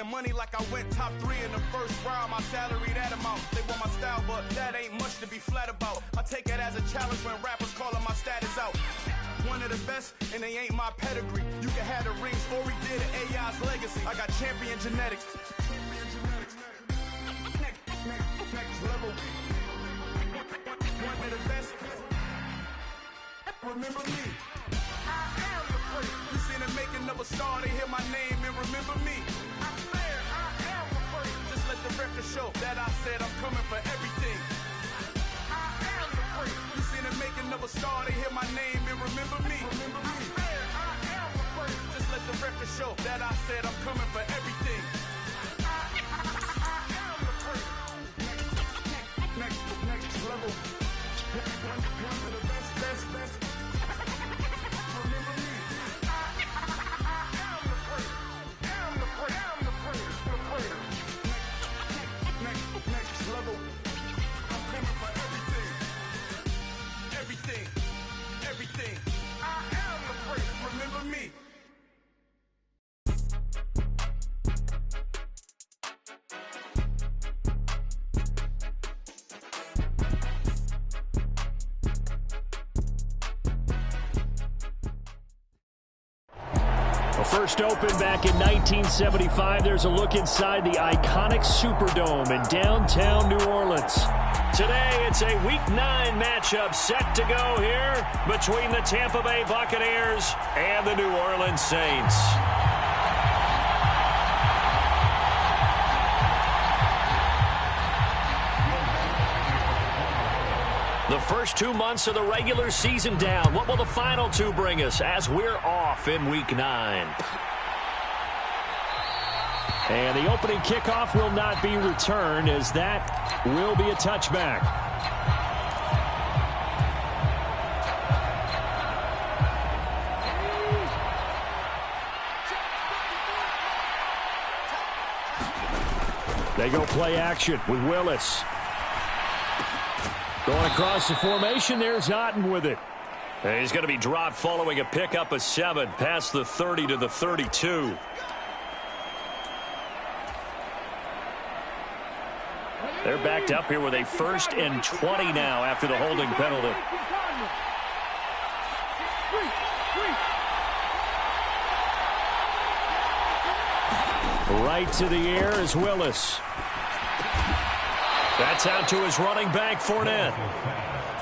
Getting money like I went top 3 in the first round. My salary that amount. They want my style, but that ain't much to be flat about. I take it as a challenge when rappers calling my status out. One of the best, and they ain't my pedigree. You can have the rings, or we did it, AI's legacy. I got champion genetics. Next level. One of the best. Remember me. I am the place. You seen the making of a star, they hear my name and remember me. I swear I am the place. Just let the record show that I said I'm coming for everything. I am the place. You seen the making of a star, they hear my name and remember me. Remember me. I swear I am the place. Just let the record show that I said I'm coming for everything. I am the place. Next level. One of the best. Remember me. I am the place. Am the place. Next level. I'm coming for everything. I am the place. Remember me. First opened back in 1975, there's a look inside the iconic Superdome in downtown New Orleans. Today, it's a Week 9 matchup set to go here between the Tampa Bay Buccaneers and the New Orleans Saints. The first 2 months of the regular season down. What will the final 2 bring us as we're off in Week 9? And the opening kickoff will not be returned, as that will be a touchback. They go play action with Willis. Going across the formation, there's Otten with it. And he's going to be dropped following a pickup of 7 past the 30 to the 32. They're backed up here with a 1st and 20 now after the holding penalty. Right to the air is Willis. That's out to his running back, Fournette.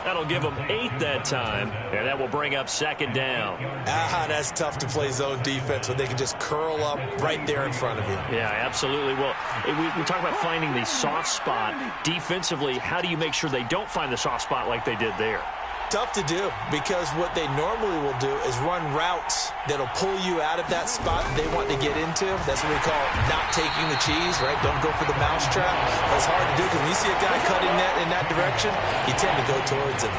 That'll give him 8 that time, and that will bring up 2nd down. That's tough to play zone defense when they can just curl up right there in front of you. Yeah, absolutely. Well, we talk about finding the soft spot. Defensively, how do you make sure they don't find the soft spot like they did there? Tough to do, because what they normally will do is run routes that'll pull you out of that spot they want to get into. That's what we call not taking the cheese, right? Don't go for the mousetrap. That's hard to do, because when you see a guy cutting that in that direction, you tend to go towards him.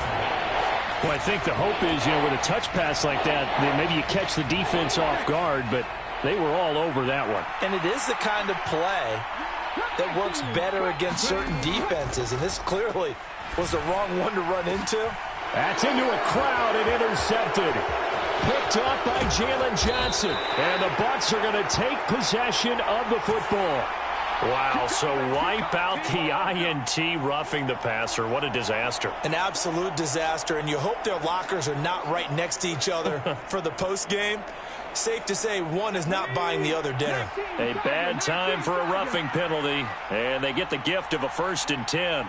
Well, I think the hope is, with a touch pass like that, maybe you catch the defense off guard, but they were all over that one. And it is the kind of play that works better against certain defenses, and this clearly was the wrong one to run into. That's into a crowd and intercepted. Picked up by Jalen Johnson. And the Bucs are going to take possession of the football. Wow, so wipe out the INT, roughing the passer. What a disaster. An absolute disaster, and you hope their lockers are not right next to each other for the postgame. Safe to say one is not buying the other dinner. A bad time for a roughing penalty, and they get the gift of a 1st and 10.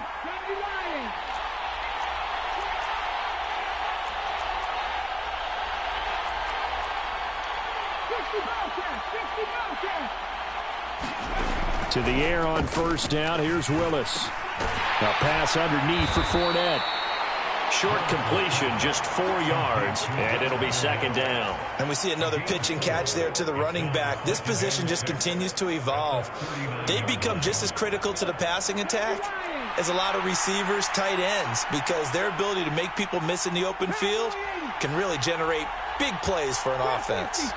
To the air on 1st down. Here's Willis. A pass underneath for Fournette. Short completion, just 4 yards, and it'll be 2nd down. And we see another pitch and catch there to the running back. This position just continues to evolve. They become just as critical to the passing attack as a lot of receivers, tight ends, because their ability to make people miss in the open field can really generate big plays for an offense.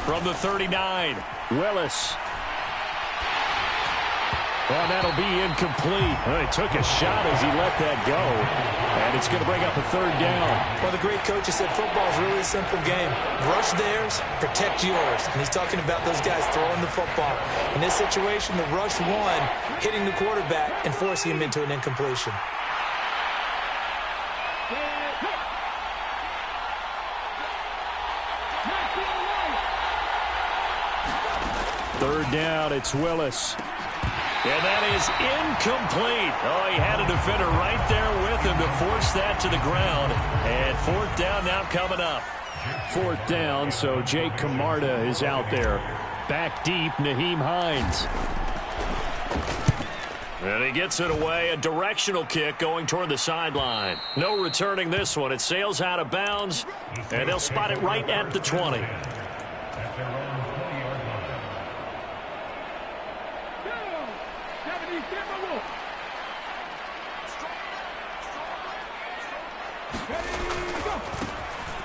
From the 39, Willis. Oh, that'll be incomplete. He took a shot as he let that go. And it's going to bring up a third down. Well, the great coach has said football is really a simple game. Rush theirs, protect yours. And he's talking about those guys throwing the football. In this situation, the rush one, hitting the quarterback and forcing him into an incompletion. Third down, it's Willis. And that is incomplete. Oh, he had a defender right there with him to force that to the ground. And fourth down now coming up. Fourth down, so Jake Camarda is out there. Back deep, Nyheim Hines. And he gets it away, a directional kick going toward the sideline. No returning this one. It sails out of bounds, and they'll spot it right at the 20.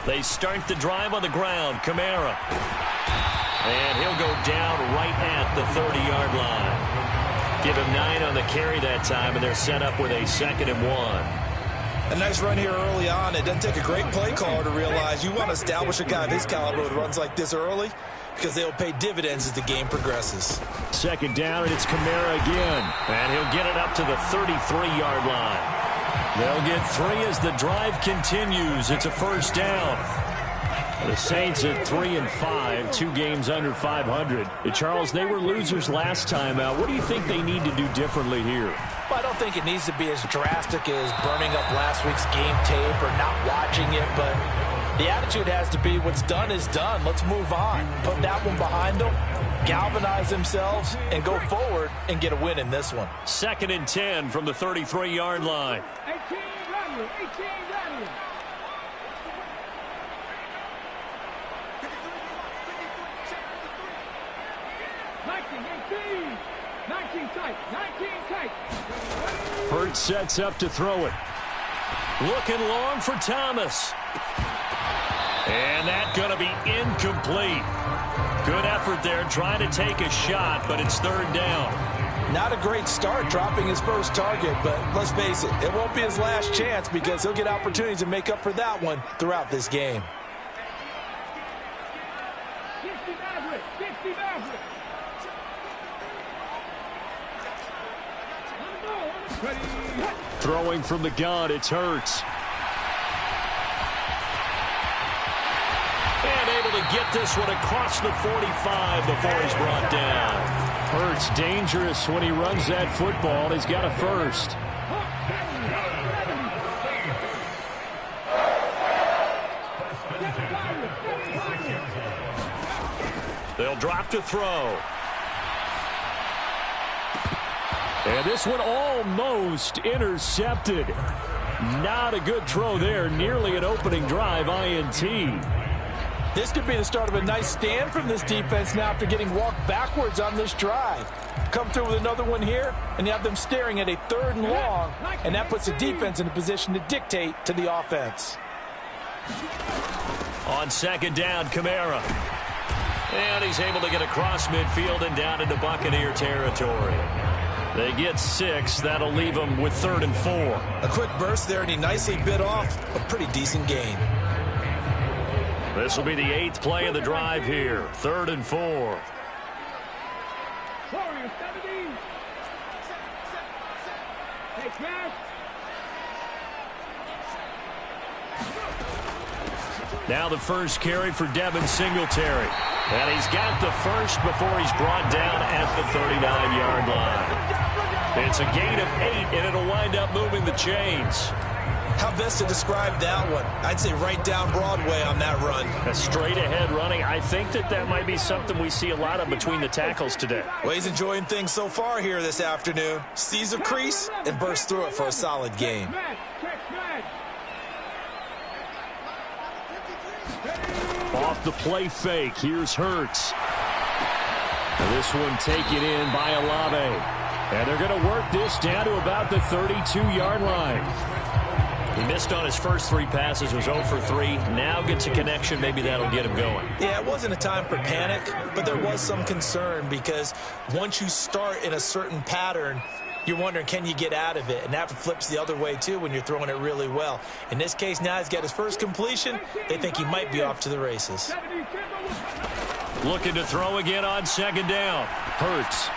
They start the drive on the ground. Kamara. And he'll go down right at the 30-yard line. Give him 9 on the carry that time, and they're set up with a 2nd and 1. A nice run here early on. It doesn't take a great play caller to realize you want to establish a guy of his caliber with runs like this early because they'll pay dividends as the game progresses. 2nd down, and it's Kamara again. And he'll get it up to the 33-yard line. They'll get 3 as the drive continues. It's a first down. The Saints at 3-5, 2 games under 500. Charles, they were losers last time out. What do you think they need to do differently here? Well, I don't think it needs to be as drastic as burning up last week's game tape or not watching it, but the attitude has to be what's done is done. Let's move on. Put that one behind them, galvanize themselves, and go forward and get a win in this one. 2nd and 10 from the 33-yard line. 18 running. Hurts sets up to throw it. Looking long for Thomas. And that's going to be incomplete. Good effort there trying to take a shot, but it's 3rd down. Not a great start dropping his first target, but let's face it, it won't be his last chance because he'll get opportunities to make up for that one throughout this game. Throwing from the gun, it's Hurts. And able to get this one across the 45 before he's brought down. Hurts dangerous when he runs that football. He's got a first. They'll drop to throw. And this one almost intercepted. Not a good throw there. Nearly an opening drive INT. This could be the start of a nice stand from this defense now after getting walked backwards on this drive. Come through with another one here, and you have them staring at a 3rd and long, and that puts the defense in a position to dictate to the offense. On 2nd down, Kamara. And he's able to get across midfield and down into Buccaneer territory. They get 6. That'll leave them with 3rd and 4. A quick burst there, and he nicely bit off a pretty decent gain. This will be the 8th play of the drive here. 3rd and 4. Now the first carry for Devin Singletary. And he's got the first before he's brought down at the 39-yard line. It's a gain of 8, and it'll wind up moving the chains. How best to describe that one? I'd say right down Broadway on that run. A straight-ahead running. I think that might be something we see a lot of between the tackles today. Well, he's enjoying things so far here this afternoon. Sees a crease and bursts through it for a solid game. Off the play fake, here's Hurts. And this one taken in by Olave. And they're going to work this down to about the 32-yard line. He missed on his first 3 passes, was 0 for 3. Now gets a connection. Maybe that'll get him going. Yeah, it wasn't a time for panic, but there was some concern because once you start in a certain pattern, you're wondering, can you get out of it? And that flips the other way, too, when you're throwing it really well. In this case, now he's got his first completion. They think he might be off to the races. Looking to throw again on second down. Hurts.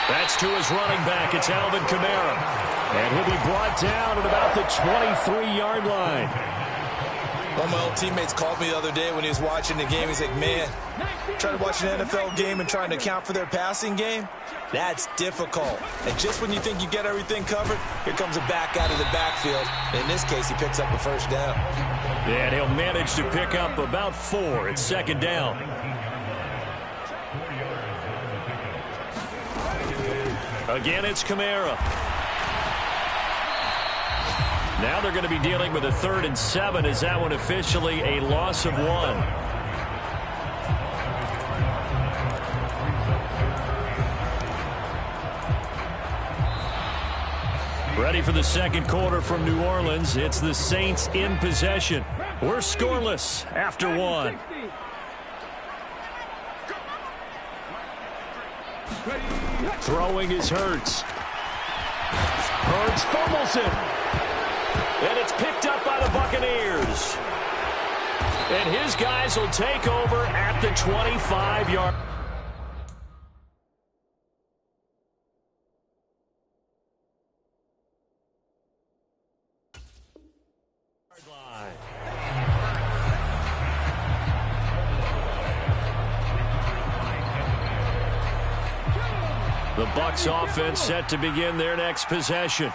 That's to his running back. It's Alvin Kamara. And he'll be brought down at about the 23-yard line. One of my old teammates called me the other day when he was watching the game. He's like, man, trying to watch an NFL game and trying to account for their passing game, that's difficult. And just when you think you get everything covered, here comes a back out of the backfield. And in this case, he picks up a first down. Yeah, and he'll manage to pick up about 4. It's second down. Again, it's Kamara. Now they're going to be dealing with a 3rd and 7. Is that one officially a loss of 1? Ready for the second quarter from New Orleans. It's the Saints in possession. We're scoreless after 1. Throwing is Hurts. Hurts fumbles it. And it's picked up by the Buccaneers. And his guys will take over at the 25-yard line. The Bucs offense set to begin their next possession.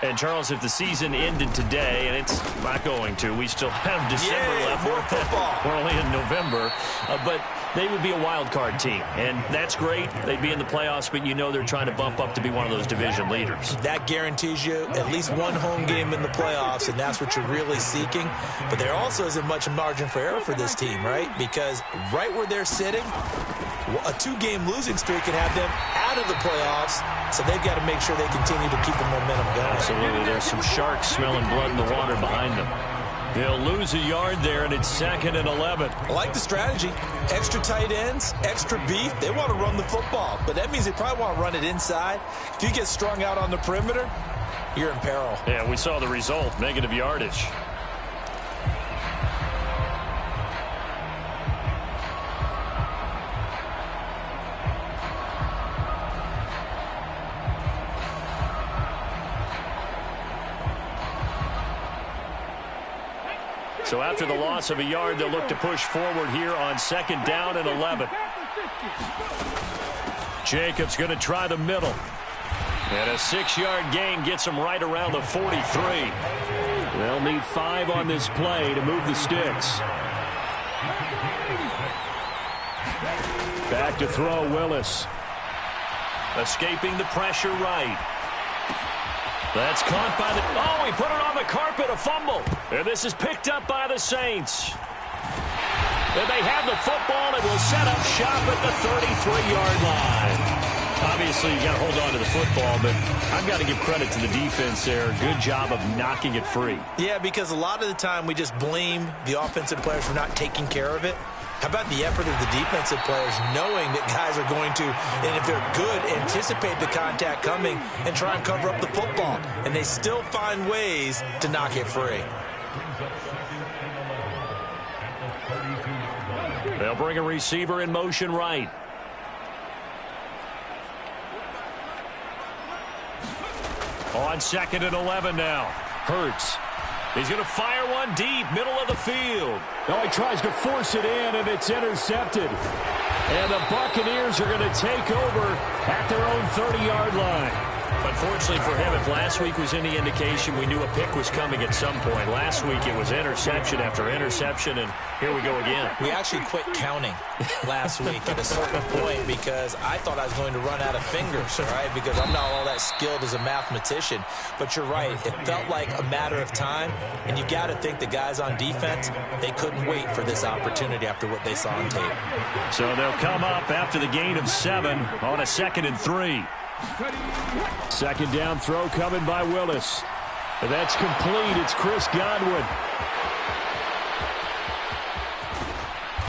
And, Charles, if the season ended today, and it's not going to, we still have December left. More football. We're only in November. But they would be a wild card team. And that's great. They'd be in the playoffs, but you know they're trying to bump up to be one of those division leaders. That guarantees you at least one home game in the playoffs, and that's what you're really seeking. But there also isn't much margin for error for this team, right? Because right where they're sitting, a 2-game losing streak can have them out of the playoffs, so they've got to make sure they continue to keep the momentum going. Absolutely. There's some sharks smelling blood in the water behind them. They'll lose a yard there, and it's 2nd and 11. I like the strategy. Extra tight ends, extra beef. They want to run the football, but that means they probably want to run it inside. If you get strung out on the perimeter, you're in peril. Yeah, we saw the result, negative yardage. So after the loss of a yard, they'll look to push forward here on 2nd down and 11. Jacobs going to try the middle. And a 6-yard gain gets him right around the 43. They'll need 5 on this play to move the sticks. Back to throw, Willis. Escaping the pressure right. That's caught by the... Oh, he put it on the carpet, a fumble. And this is picked up by the Saints. And they have the football and will set up shop at the 33-yard line. Obviously, you got to hold on to the football, but I've got to give credit to the defense there. Good job of knocking it free. Yeah, because a lot of the time we just blame the offensive players for not taking care of it. How about the effort of the defensive players knowing that guys are going to, and if they're good, anticipate the contact coming and try and cover up the football. And they still find ways to knock it free. They'll bring a receiver in motion right. On 2nd and 11 now. Hurts. He's going to fire one deep, middle of the field. Oh, he tries to force it in, and it's intercepted. And the Buccaneers are going to take over at their own 30-yard line. Unfortunately for him, if last week was any indication, we knew a pick was coming at some point. Last week it was interception after interception, and here we go again. We actually quit counting last week at a certain point because I thought I was going to run out of fingers, right? Because I'm not all that skilled as a mathematician. But you're right. It felt like a matter of time, and you got to think the guys on defense, they couldn't wait for this opportunity after what they saw on tape. So they'll come up after the gain of 7 on a 2nd and 3. 2nd down throw coming by Willis. That's complete. It's Chris Godwin.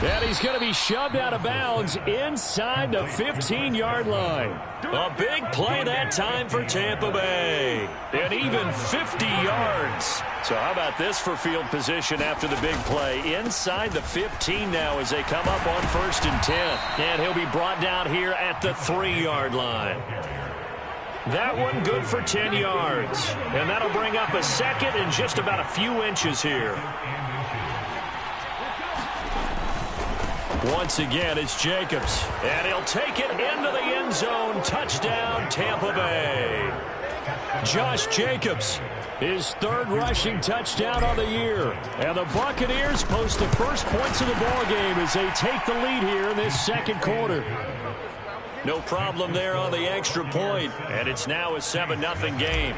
And he's going to be shoved out of bounds inside the 15-yard line. A big play that time for Tampa Bay. And even 50 yards. So how about this for field position after the big play? Inside the 15 now as they come up on 1st and 10. And he'll be brought down here at the 3-yard line. That one good for 10 yards. And that'll bring up a second and just about a few inches here. Once again, it's Jacobs. And he'll take it into the end zone. Touchdown, Tampa Bay. Josh Jacobs, his 3rd rushing touchdown of the year. And the Buccaneers post the first points of the ballgame as they take the lead here in this 2nd quarter. No problem there on the extra point. And it's now a 7-0 game.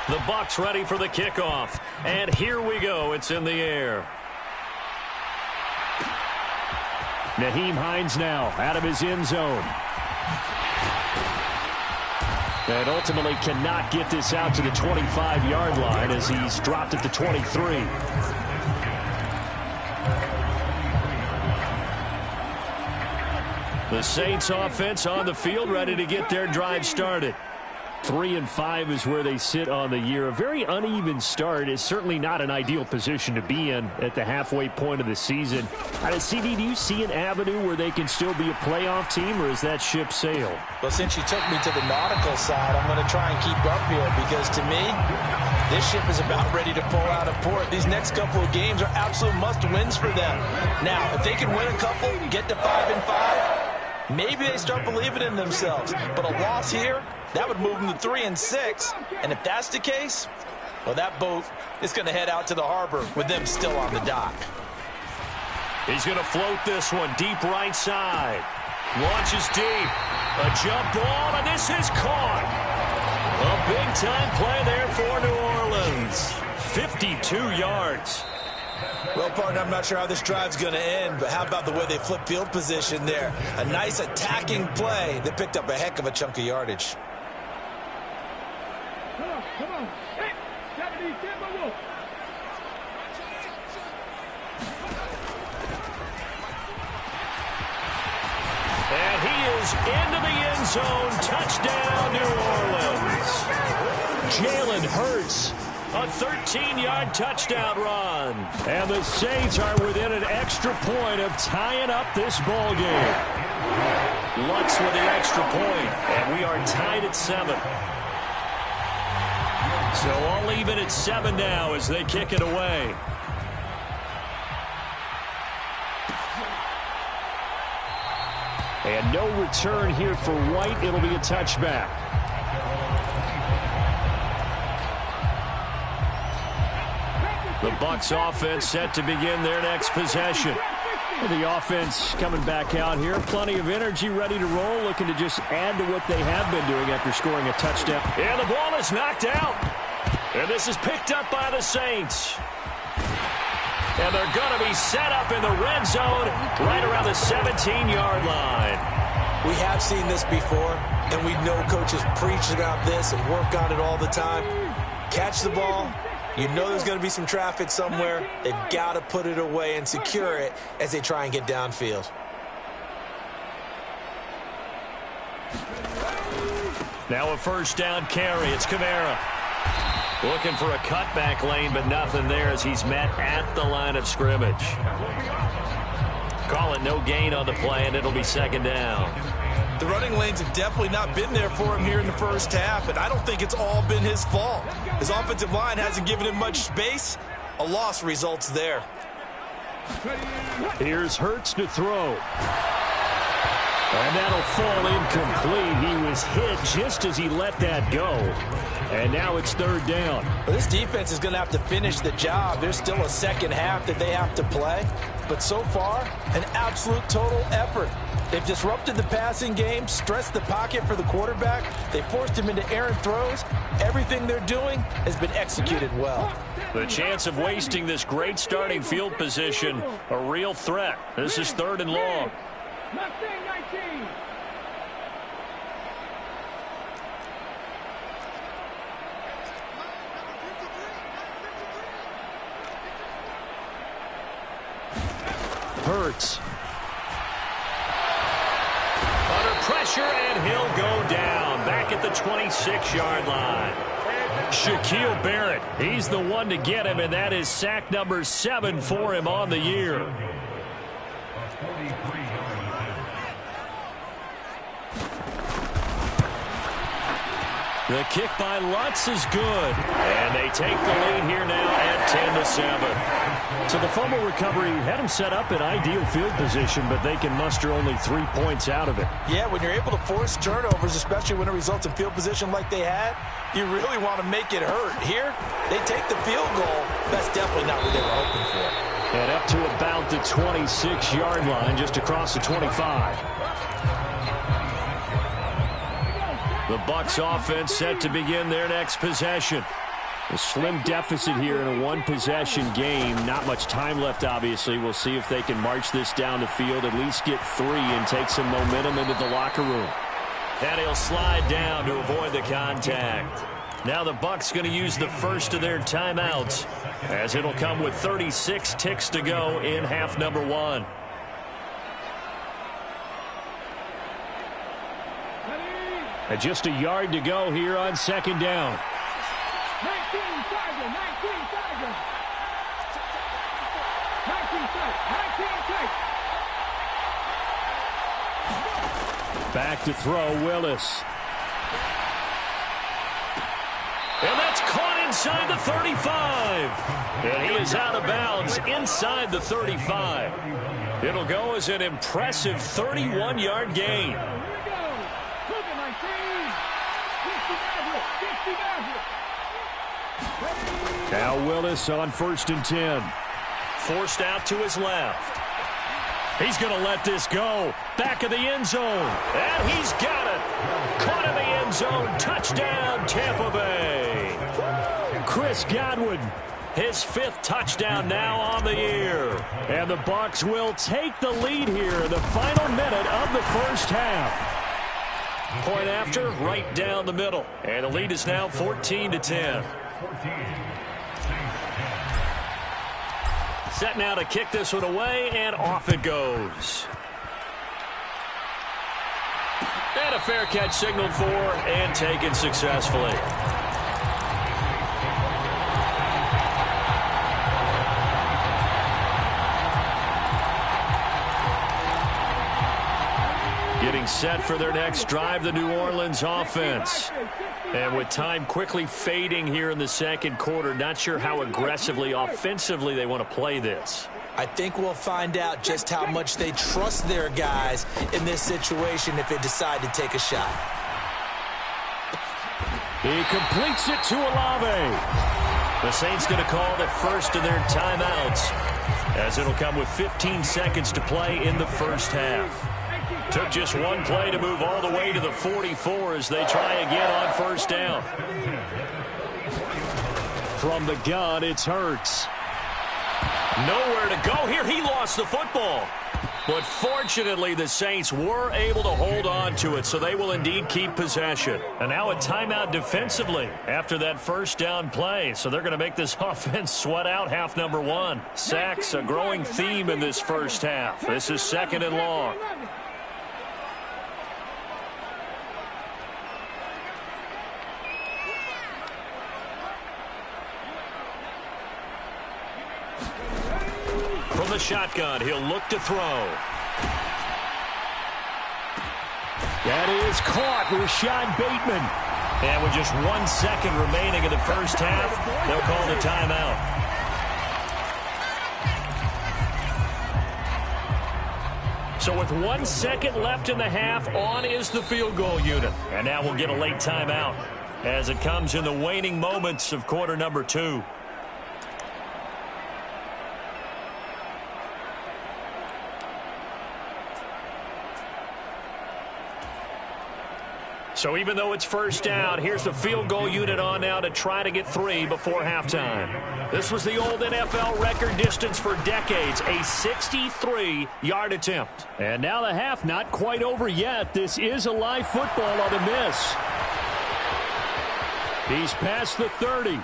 The Bucs ready for the kickoff. And here we go. It's in the air. Nyheim Hines now out of his end zone. And ultimately cannot get this out to the 25-yard line as he's dropped at the 23. The Saints offense on the field ready to get their drive started. 3-5 is where they sit on the year. A very uneven start is certainly not an ideal position to be in at the halfway point of the season. CD, do you see an avenue where they can still be a playoff team, or is that ship sailed? Well, since you took me to the nautical side, I'm going to try and keep up here because to me, this ship is about ready to pull out of port. These next couple of games are absolute must-wins for them. Now, if they can win a couple, get to 5-5, maybe they start believing in themselves. But a loss here, that would move them to 3-6. And if that's the case, well, that boat is going to head out to the harbor with them still on the dock. He's going to float this one deep right side. Launches deep. A jump ball, and this is caught. A big-time play there for New Orleans. 52 yards. Well, partner, I'm not sure how this drive's going to end, but how about the way they flip field position there? A nice attacking play that picked up a heck of a chunk of yardage. Come on. Hey, Deputy, get my wolf. And he is into the end zone. Touchdown, New Orleans. Jalen Hurts, a 13-yard touchdown run. And the Saints are within an extra point of tying up this ball game. Lutz with the extra point, and we are tied at 7. So all even at 7 now as they kick it away. And no return here for White. It'll be a touchback. The Bucs offense set to begin their next possession. The offense coming back out here. Plenty of energy, ready to roll, looking to just add to what they have been doing after scoring a touchdown. And the ball is knocked out. And this is picked up by the Saints. And they're going to be set up in the red zone right around the 17-yard line. We have seen this before, and we know coaches preach about this and work on it all the time. Catch the ball. You know there's going to be some traffic somewhere. They've got to put it away and secure it as they try and get downfield. Now a first down carry. It's Kamara. Looking for a cutback lane, but nothing there as he's met at the line of scrimmage. Call it no gain on the play, and it'll be second down. The running lanes have definitely not been there for him here in the first half, and I don't think it's all been his fault. His offensive line hasn't given him much space. A loss results there. Here's Hurts to throw. And that'll fall incomplete. He was hit just as he let that go. And now it's third down. Well, this defense is going to have to finish the job. There's still a second half that they have to play. But so far, an absolute total effort. They've disrupted the passing game, stressed the pocket for the quarterback. They forced him into errant throws. Everything they're doing has been executed well. The chance of wasting this great starting field position, a real threat. This is third and long. Mustang 19. Hurts. Under pressure, and he'll go down. Back at the 26-yard line. Shaquille Barrett, he's the one to get him, and that is sack number 7 for him on the year. The kick by Lutz is good. And they take the lead here now at 10-7. So the fumble recovery had them set up in ideal field position, but they can muster only 3 points out of it. Yeah, when you're able to force turnovers, especially when it results in field position like they had, you really want to make it hurt. Here, they take the field goal. That's definitely not what they were hoping for. And up to about the 26-yard line, just across the 25. The Bucs offense set to begin their next possession. A slim deficit here in a one-possession game. Not much time left, obviously. We'll see if they can march this down the field, at least get 3 and take some momentum into the locker room. And he'll slide down to avoid the contact. Now the Bucs going to use the first of their timeouts, as it'll come with 36 ticks to go in half number 1. And just a yard to go here on second down. 19 Tiger, 19 Tiger. 19 take. Back to throw, Willis. And that's caught inside the 35. And he is out of bounds inside the 35. It'll go as an impressive 31-yard gain. Now Willis on 1st and 10. Forced out to his left. He's going to let this go. Back of the end zone. And he's got it. Caught in the end zone. Touchdown, Tampa Bay. Chris Godwin, his 5th touchdown now on the year. And the Bucs will take the lead here in the final minute of the first half. Point after, right down the middle. And the lead is now 14-10. Set now to kick this one away, and off it goes. And a fair catch signaled for and taken successfully. Getting set for their next drive, the New Orleans offense. And with time quickly fading here in the second quarter, not sure how aggressively, offensively they want to play this. I think we'll find out just how much they trust their guys in this situation if they decide to take a shot. He completes it to Olave. The Saints going to call the first of their timeouts, as it'll come with 15 seconds to play in the first half. Took just one play to move all the way to the 44 as they try again on first down. From the gun, it's Hurts. Nowhere to go here. He lost the football. But fortunately, the Saints were able to hold on to it, so they will indeed keep possession. And now a timeout defensively after that first down play. So they're going to make this offense sweat out half number 1. Sacks, a growing theme in this first half. This is 2nd and long. From the shotgun, he'll look to throw. That is caught, Rashad Bateman. And with just 1 second remaining in the first half, they'll call the timeout. So with 1 second left in the half, on is the field goal unit. And now we'll get a late timeout as it comes in the waning moments of quarter number 2. So even though it's first down, here's the field goal unit on now to try to get 3 before halftime. This was the old NFL record distance for decades, a 63-yard attempt. And now the half not quite over yet. This is a live football on the miss. He's past the 30.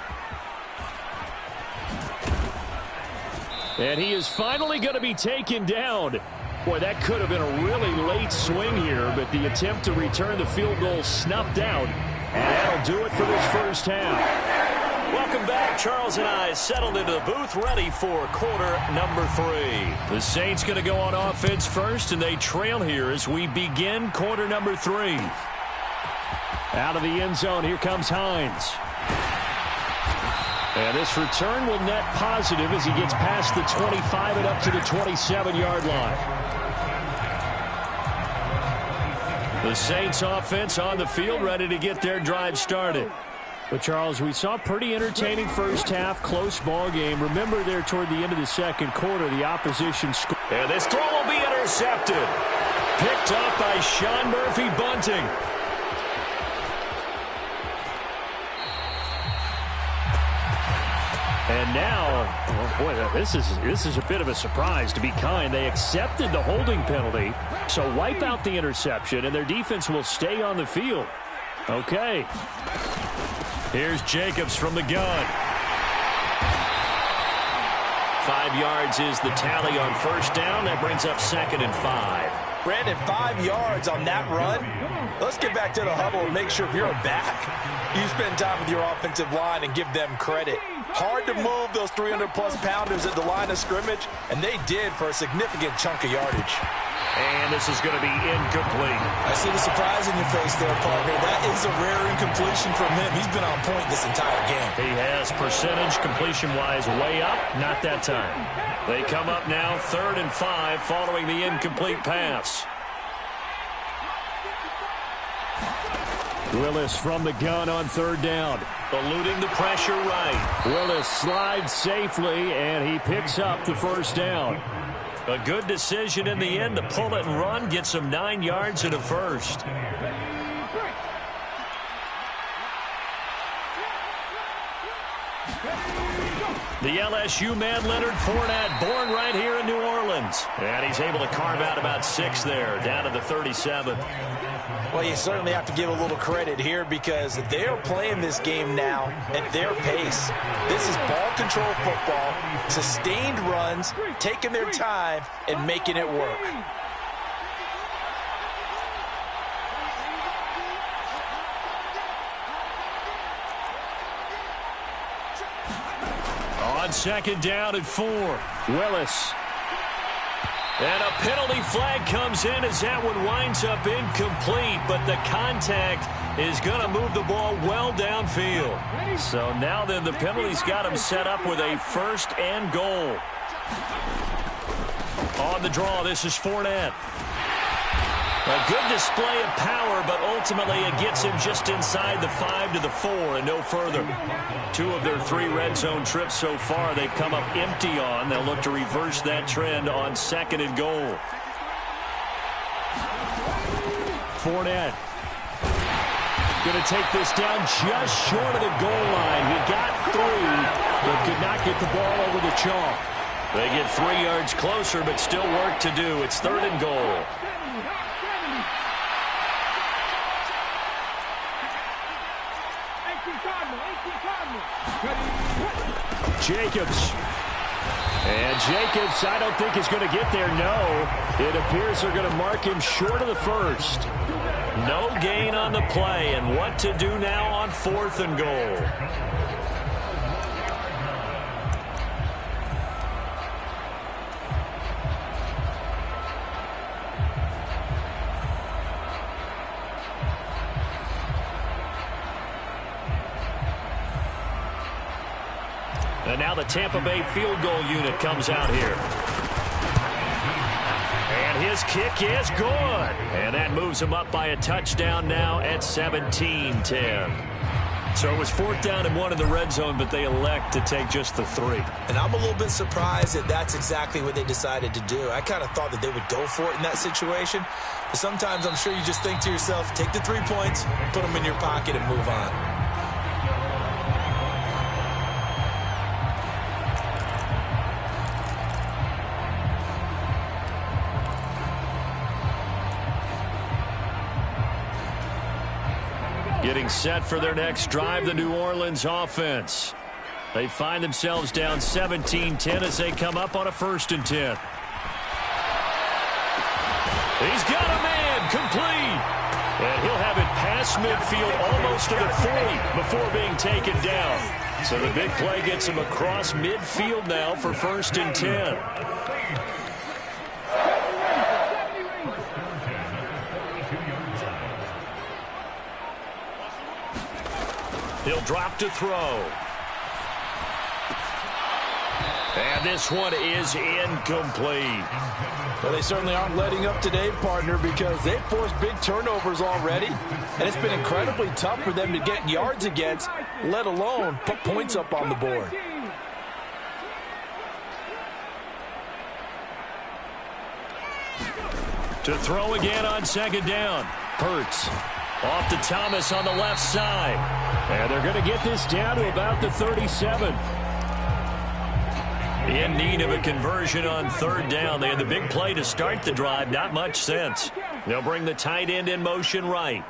And he is finally going to be taken down. Boy, that could have been a really late swing here, but the attempt to return the field goal snuffed out. And that'll do it for this first half. Welcome back. Charles and I settled into the booth, ready for quarter number 3. The Saints going to go on offense first, and they trail here as we begin quarter number 3. Out of the end zone, here comes Hines. And this return will net positive as he gets past the 25 and up to the 27-yard line. The Saints offense on the field, ready to get their drive started. But, Charles, we saw a pretty entertaining first half, close ball game. Remember there toward the end of the second quarter, the opposition scored. And this throw will be intercepted. Picked up by Sean Murphy-Bunting. And now, oh boy, this is a bit of a surprise, to be kind. They accepted the holding penalty, so wipe out the interception, and their defense will stay on the field. Okay. Here's Jacobs from the gun. 5 yards is the tally on first down. That brings up 2nd and 5. Brandon, 5 yards on that run. Let's get back to the huddle and make sure if you're back, you spend time with your offensive line and give them credit. Hard to move those 300-plus pounders at the line of scrimmage, and they did for a significant chunk of yardage. And this is going to be incomplete. I see the surprise in your face there, partner. That is a rare incompletion from him. He's been on point this entire game. He has percentage completion-wise way up. Not that time. They come up now 3rd and 5 following the incomplete pass. Willis from the gun on 3rd down. Eluding the pressure right. Willis slides safely, and he picks up the first down. A good decision in the end to pull it and run, get some 9 yards and a first. The LSU man, Leonard Fournette, born right here in New Orleans. And he's able to carve out about 6 there, down to the 37. Well, you certainly have to give a little credit here because they're playing this game now at their pace. This is ball control football, sustained runs, taking their time, and making it work. On 2nd down and 4, Willis. And a penalty flag comes in as that one winds up incomplete, but the contact is going to move the ball well downfield. So now then the penalty's got him set up with a 1st and goal. On the draw, this is Fournette. A good display of power, but ultimately it gets him just inside the 5 to the 4 and no further. 2 of their 3 red zone trips so far they've come up empty on. They'll look to reverse that trend on 2nd and goal. Fournette going to take this down just short of the goal line. He got 3, but could not get the ball over the chalk. They get 3 yards closer, but still work to do. It's 3rd and goal. Jacobs. And Jacobs, I don't think is going to get there. No. It appears they're going to mark him short of the 1st. No gain on the play, and what to do now on 4th and goal. And now the Tampa Bay field goal unit comes out here. And his kick is good. And that moves him up by a touchdown now at 17-10. So it was 4th down and 1 in the red zone, but they elect to take just the 3. And I'm a little bit surprised that that's exactly what they decided to do. I kind of thought that they would go for it in that situation. But sometimes I'm sure you just think to yourself, take the 3 points, put them in your pocket, and move on. Getting set for their next drive, the New Orleans offense. They find themselves down 17-10 as they come up on a 1st and 10. He's got a man complete. And he'll have it past midfield almost to the 40 before being taken down. So the big play gets him across midfield now for 1st and 10. He'll drop to throw. And this one is incomplete. Well, they certainly aren't letting up today, partner, because they've forced big turnovers already. And it's been incredibly tough for them to get yards against, let alone put points up on the board. To throw again on 2nd down. Hurts. Off to Thomas on the left side. And they're going to get this down to about the 37. In need of a conversion on 3rd down. They had the big play to start the drive. Not much sense. They'll bring the tight end in motion right.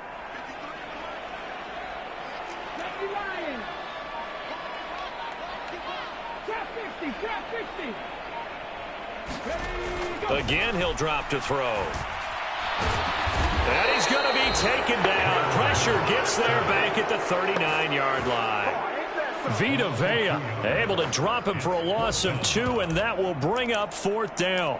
Again, he'll drop to throw. And he's going to be taken down. Pressure gets there back at the 39-yard line. Vita Vea able to drop him for a loss of 2, and that will bring up 4th down.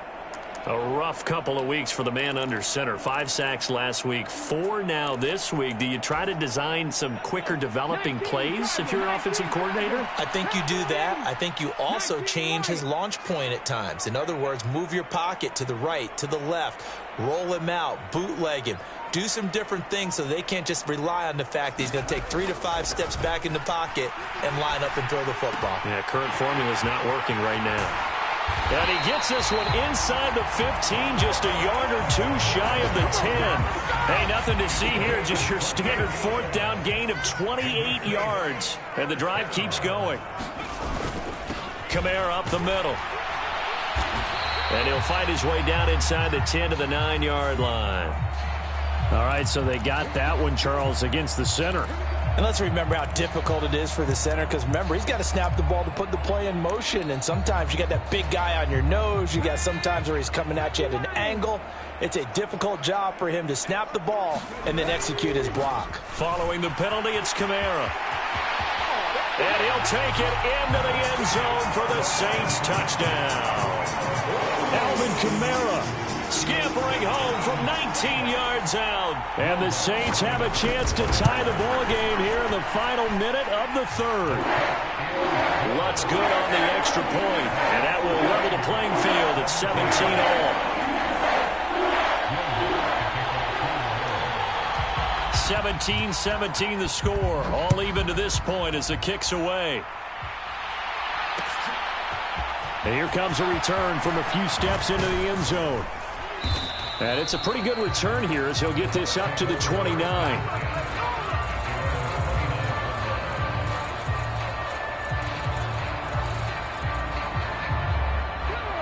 A rough couple of weeks for the man under center. 5 sacks last week, 4 now this week. Do you try to design some quicker developing plays if you're an offensive coordinator? I think you do that. I think you also change his launch point at times. In other words, move your pocket to the right, to the left, roll him out, bootleg him. Do some different things so they can't just rely on the fact that he's going to take 3 to 5 steps back in the pocket and line up and throw the football. Yeah, current formula is not working right now. And he gets this one inside the 15, just a yard or 2 shy of the 10. Hey, nothing to see here, just your standard 4th down gain of 28 yards. And the drive keeps going. Kamara up the middle. And he'll find his way down inside the 10 to the 9-yard line. All right, so they got that one, Charles, against the center. And let's remember how difficult it is for the center, because remember, he's got to snap the ball to put the play in motion, and sometimes you got that big guy on your nose. You got sometimes where he's coming at you at an angle. It's a difficult job for him to snap the ball and then execute his block. Following the penalty, it's Kamara. And he'll take it into the end zone for the Saints touchdown. Alvin Kamara scampering home from 19 yards out. And the Saints have a chance to tie the ball game here in the final minute of the 3rd. Lutz good on the extra point, and that will level the playing field at 17 all. 17-17 the score. All even to this point as the kick's away. And here comes a return from a few steps into the end zone. And it's a pretty good return here as he'll get this up to the 29.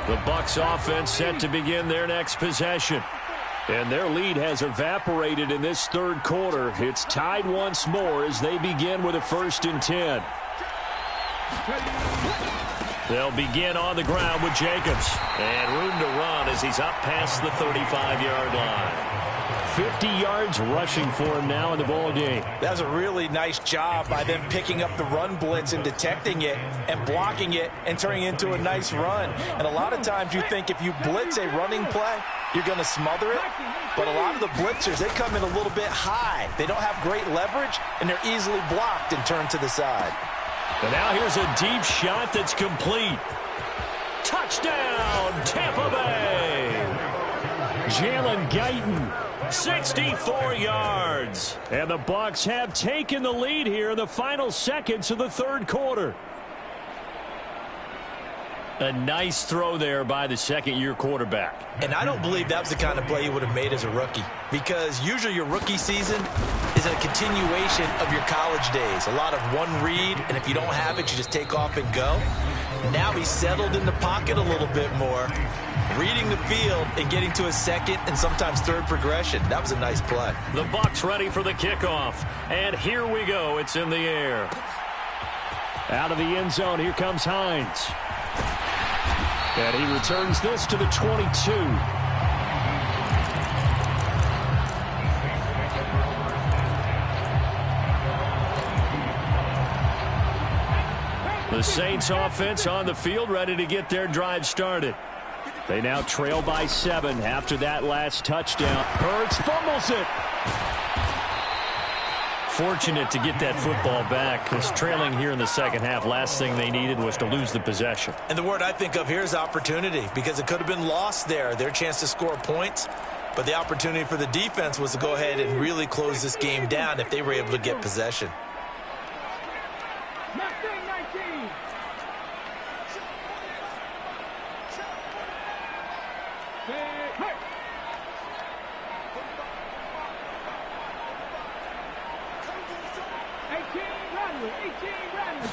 The Bucs offense set to begin their next possession. And their lead has evaporated in this 3rd quarter. It's tied once more as they begin with a 1st and 10. They'll begin on the ground with Jacobs. And room to run as he's up past the 35-yard line. 50 yards rushing for him now in the ball game. That was a really nice job by them picking up the run blitz and detecting it and blocking it and turning it into a nice run. And a lot of times you think if you blitz a running play, you're going to smother it. But a lot of the blitzers, they come in a little bit high. They don't have great leverage, and they're easily blocked and turned to the side. And now here's a deep shot that's complete. Touchdown, Tampa Bay. Jalen Guyton, 64 yards. And the Bucs have taken the lead here in the final seconds of the 3rd quarter. A nice throw there by the 2nd-year quarterback. And I don't believe that was the kind of play he would have made as a rookie, because usually your rookie season is a continuation of your college days. A lot of one read, and if you don't have it, you just take off and go. Now he's settled in the pocket a little bit more, reading the field and getting to a 2nd and sometimes 3rd progression. That was a nice play. The Bucs ready for the kickoff. And here we go. It's in the air. Out of the end zone, here comes Hines. And he returns this to the 22. The Saints offense on the field, ready to get their drive started. They now trail by 7 after that last touchdown. Hurts fumbles it. Fortunate to get that football back, because trailing here in the second half, last thing they needed was to lose the possession. And the word I think of here is opportunity, because it could have been lost there, their chance to score points. But the opportunity for the defense was to go ahead and really close this game down if they were able to get possession. 18 runners.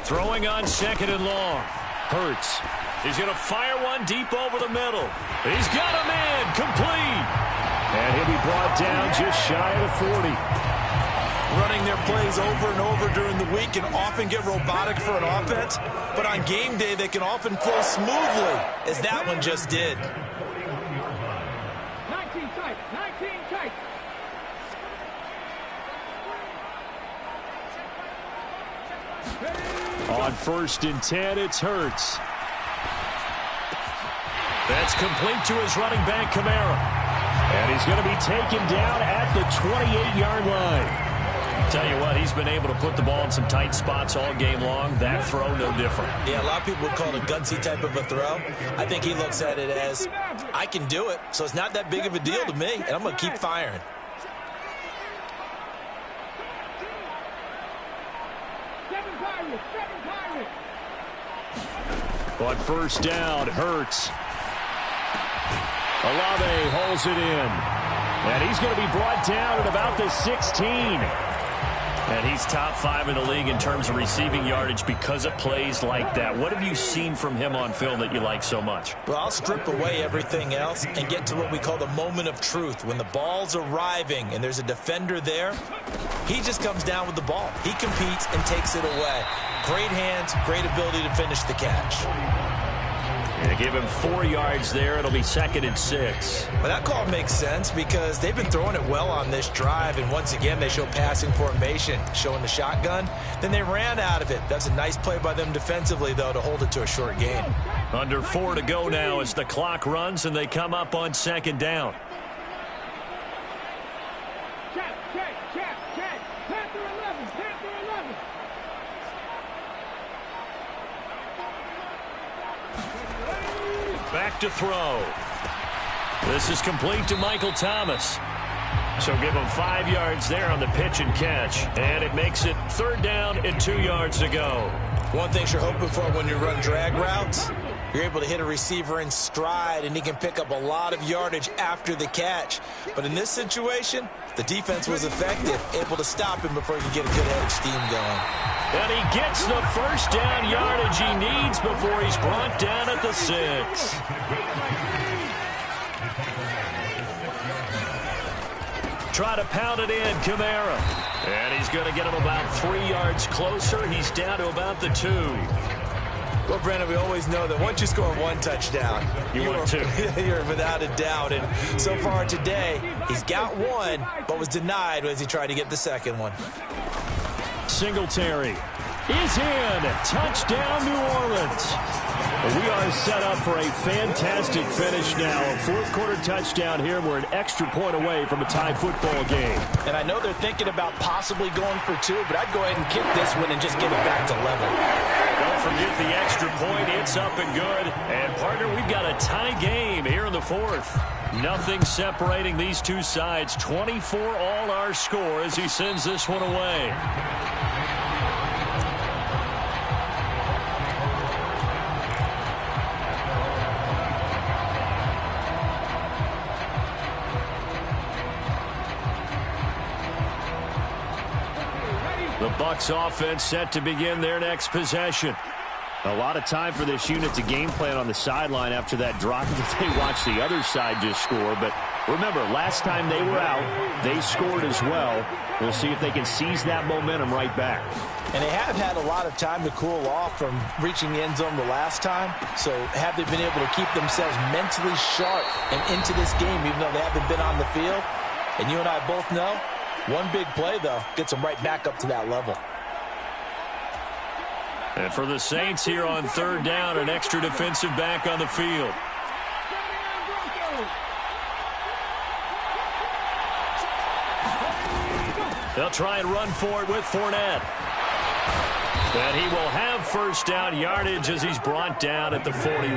Throwing on 2nd and long. Hurts. He's going to fire one deep over the middle. He's got a man complete. And he'll be brought down just shy of the 40. Running their plays over and over during the week can often get robotic for an offense, but on game day they can often flow smoothly, as that one just did. 19 tight. On 1st and 10, it's Hurts. That's complete to his running back, Kamara. And he's going to be taken down at the 28-yard line. Tell you what, he's been able to put the ball in some tight spots all game long. That throw, no different. Yeah, a lot of people would call it a gutsy type of a throw. I think he looks at it as, I can do it, so it's not that big of a deal to me, and I'm going to keep firing. On 1st down, Hurts. Olave holds it in. And he's going to be brought down at about the 16. And he's top 5 in the league in terms of receiving yardage because of plays like that. What have you seen from him on film that you like so much? Well, I'll strip away everything else and get to what we call the moment of truth. When the ball's arriving and there's a defender there, he just comes down with the ball. He competes and takes it away. Great hands, great ability to finish the catch. They give him 4 yards there. It'll be 2nd and 6. Well, that call makes sense because they've been throwing it well on this drive, and once again they show passing formation, showing the shotgun. Then they ran out of it. That's a nice play by them defensively, though, to hold it to a short gain. Under 4 to go now as the clock runs, and they come up on 2nd down. Check. Panther 11. Back to throw. This is complete to Michael Thomas. So give him 5 yards there on the pitch and catch. And it makes it 3rd down and 2 yards to go. One thing you're hoping for when you run drag routes, you're able to hit a receiver in stride, and he can pick up a lot of yardage after the catch. But in this situation, the defense was effective, able to stop him before he could get a good head of steam going. And he gets the 1st down yardage he needs before he's brought down at the 6. Try to pound it in, Kamara. And he's going to get him about 3 yards closer. He's down to about the 2. Well, Brandon, we always know that once you score 1 touchdown, you want 2. You're without a doubt. And so far today, he's got 1, but was denied as he tried to get the 2nd one. Singletary is in. Touchdown, New Orleans. We are set up for a fantastic finish now. A 4th quarter touchdown here. We're an extra point away from a tie football game. And I know they're thinking about possibly going for 2, but I'd go ahead and kick this one and just get it back to level. Don't forget the extra point. It's up and good. And, partner, we've got a tie game here in the 4th. Nothing separating these two sides. 24 all our score as he sends this one away. The Bucs offense set to begin their next possession. A lot of time for this unit to game plan on the sideline after that drop that they watched the other side just score. But Remember, last time they were out, they scored as well. We'll see if they can seize that momentum right back. And they have had a lot of time to cool off from reaching the end zone the last time. So have they been able to keep themselves mentally sharp and into this game, even though they haven't been on the field? And you and I both know, one big play, though, gets them right back up to that level. And for the Saints here on third down, an extra defensive back on the field. They'll try and run for it with Fournette. And he will have first down yardage as he's brought down at the 41.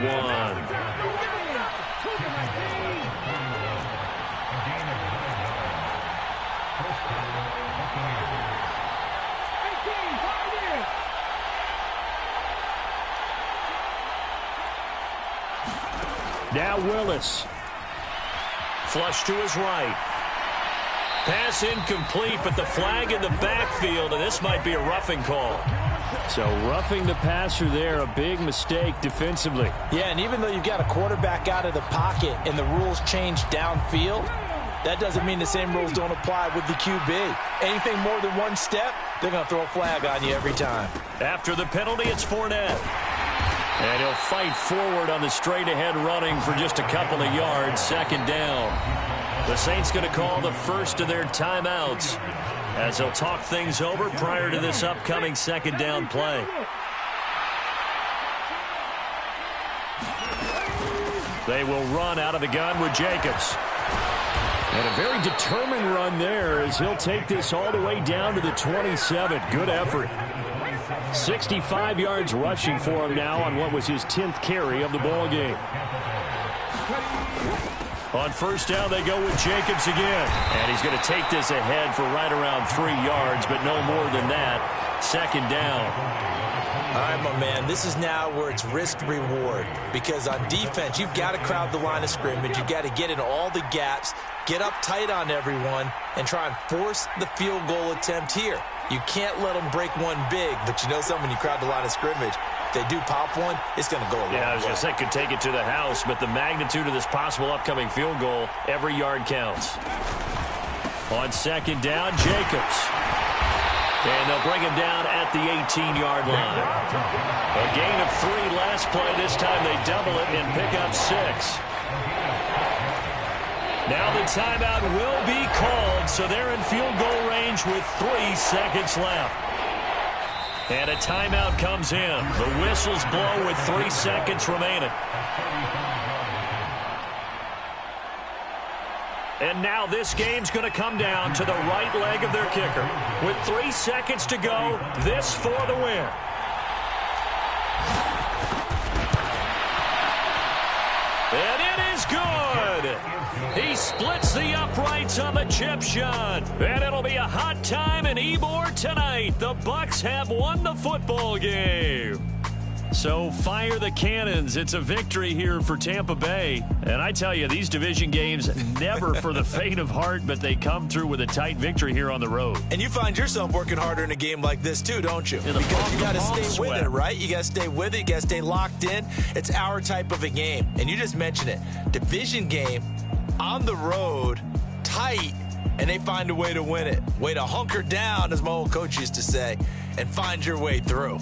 Now Willis. Flush to his right. Pass incomplete, but the flag in the backfield, and this might be a roughing call. So roughing the passer there, a big mistake defensively. Yeah, and even though you've got a quarterback out of the pocket and the rules change downfield, that doesn't mean the same rules don't apply with the QB. Anything more than one step, they're going to throw a flag on you every time. After the penalty, it's Fournette. And he'll fight forward on the straight-ahead running for just a couple of yards, second down. The Saints going to call the first of their timeouts as they'll talk things over prior to this upcoming second down play. They will run out of the gun with Jacobs. And a very determined run there as he'll take this all the way down to the 27. Good effort. 65 yards rushing for him now on what was his 10th carry of the ball game. On first down, they go with Jacobs again. And he's going to take this ahead for right around 3 yards, but no more than that. Second down. All right, my man, this is now where it's risk-reward. Because on defense, you've got to crowd the line of scrimmage. You've got to get in all the gaps, get up tight on everyone, and try and force the field goal attempt here. You can't let them break one big, but you know something, when you crowd the line of scrimmage, if they do pop one, it's going to go a long way. Yeah, I was going to say, could take it to the house, but the magnitude of this possible upcoming field goal, every yard counts. On second down, Jacobs. And they'll bring him down at the 18-yard line. A gain of 3 last play. This time they double it and pick up 6. Now the timeout will be called, so they're in field goal range with 3 seconds left. And a timeout comes in. The whistles blow with 3 seconds remaining. And now this game's going to come down to the right leg of their kicker. With 3 seconds to go, this for the win. And it is good. He splits the uprights on the chip shot. And it'll be a hot time in Ybor tonight. The Bucs have won the football game. So fire the cannons. It's a victory here for Tampa Bay. And I tell you, these division games never for the faint of heart, but they come through with a tight victory here on the road. And you find yourself working harder in a game like this too, don't you? Because you got to stay with it, right? You got to stay with it. You got to stay locked in. It's our type of a game. And you just mentioned it. Division game, on the road, tight, and they find a way to win it. Way to hunker down, as my old coach used to say, and find your way through.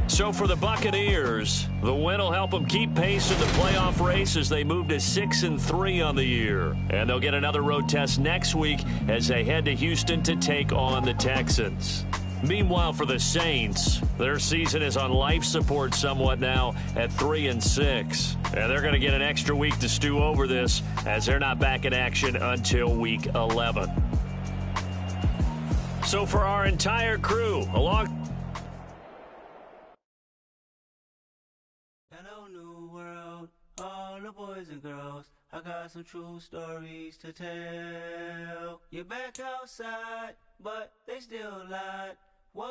So for the Buccaneers, the win will help them keep pace in the playoff race as they move to 6-3 on the year. And they'll get another road test next week as they head to Houston to take on the Texans. Meanwhile, for the Saints, their season is on life support somewhat now at 3-6. And they're going to get an extra week to stew over this as they're not back in action until week 11. So for our entire crew, along... Hello, new world, all the boys and girls. I got some true stories to tell. You're back outside, but they still lied. Whoa,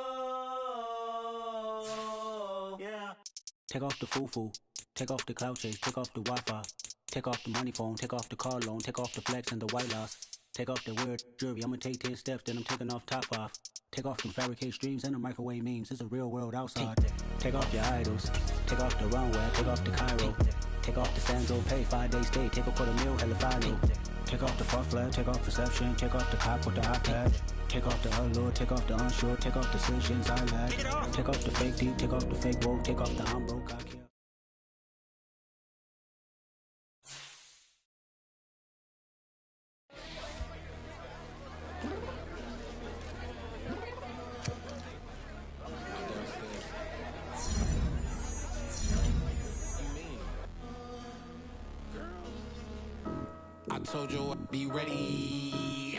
yeah. Take off the foo-foo, take off the cloud chase, take off the Wi-Fi, take off the money phone, take off the car loan, take off the flex and the white loss. Take off the weird jewelry, I'ma take 10 steps, then I'm taking off top off. Take off them fabricate streams and the microwave memes, it's a real world outside. Take off your idols, take off the runway, take off the Cairo. Take off the Sanzo, pay 5 days stay, take a $250,000, hella final. Take off the fuck flag, take off perception, take off the cop with the iPad. Take off the allure, take off the unsure, take off decisions I lack. Take off the fake deep, take off the fake woke, take off the I'm broke, I care. I told you I'd be ready.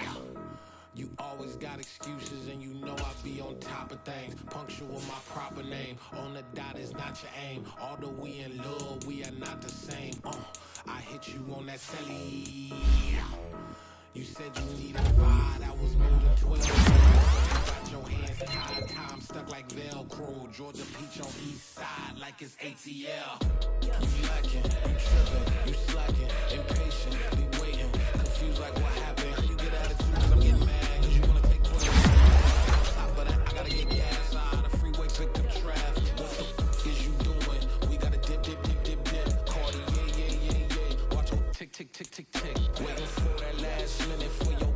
You always got excuses and you know I be on top of things. Punctual my proper name. On the dot is not your aim. Although we in love, we are not the same. I hit you on that celly. You said you needed 5, that was more than 12. You got your hands tied, time stuck like Velcro. Georgia Peach on east side like it's ATL. You lacking, you tripping, you slacking, impatient, be waiting, confused like what happened. You get attitude cause I'm getting mad, cause you wanna take 20 minutes. Stop for that, I gotta get gas out of the freeway, pick up traffic. What the f is you doing? We gotta dip, dip, dip, dip, dip. Cardi, yeah. Watch your tick, tick, tick, tick, tick. Waiting for that last minute for your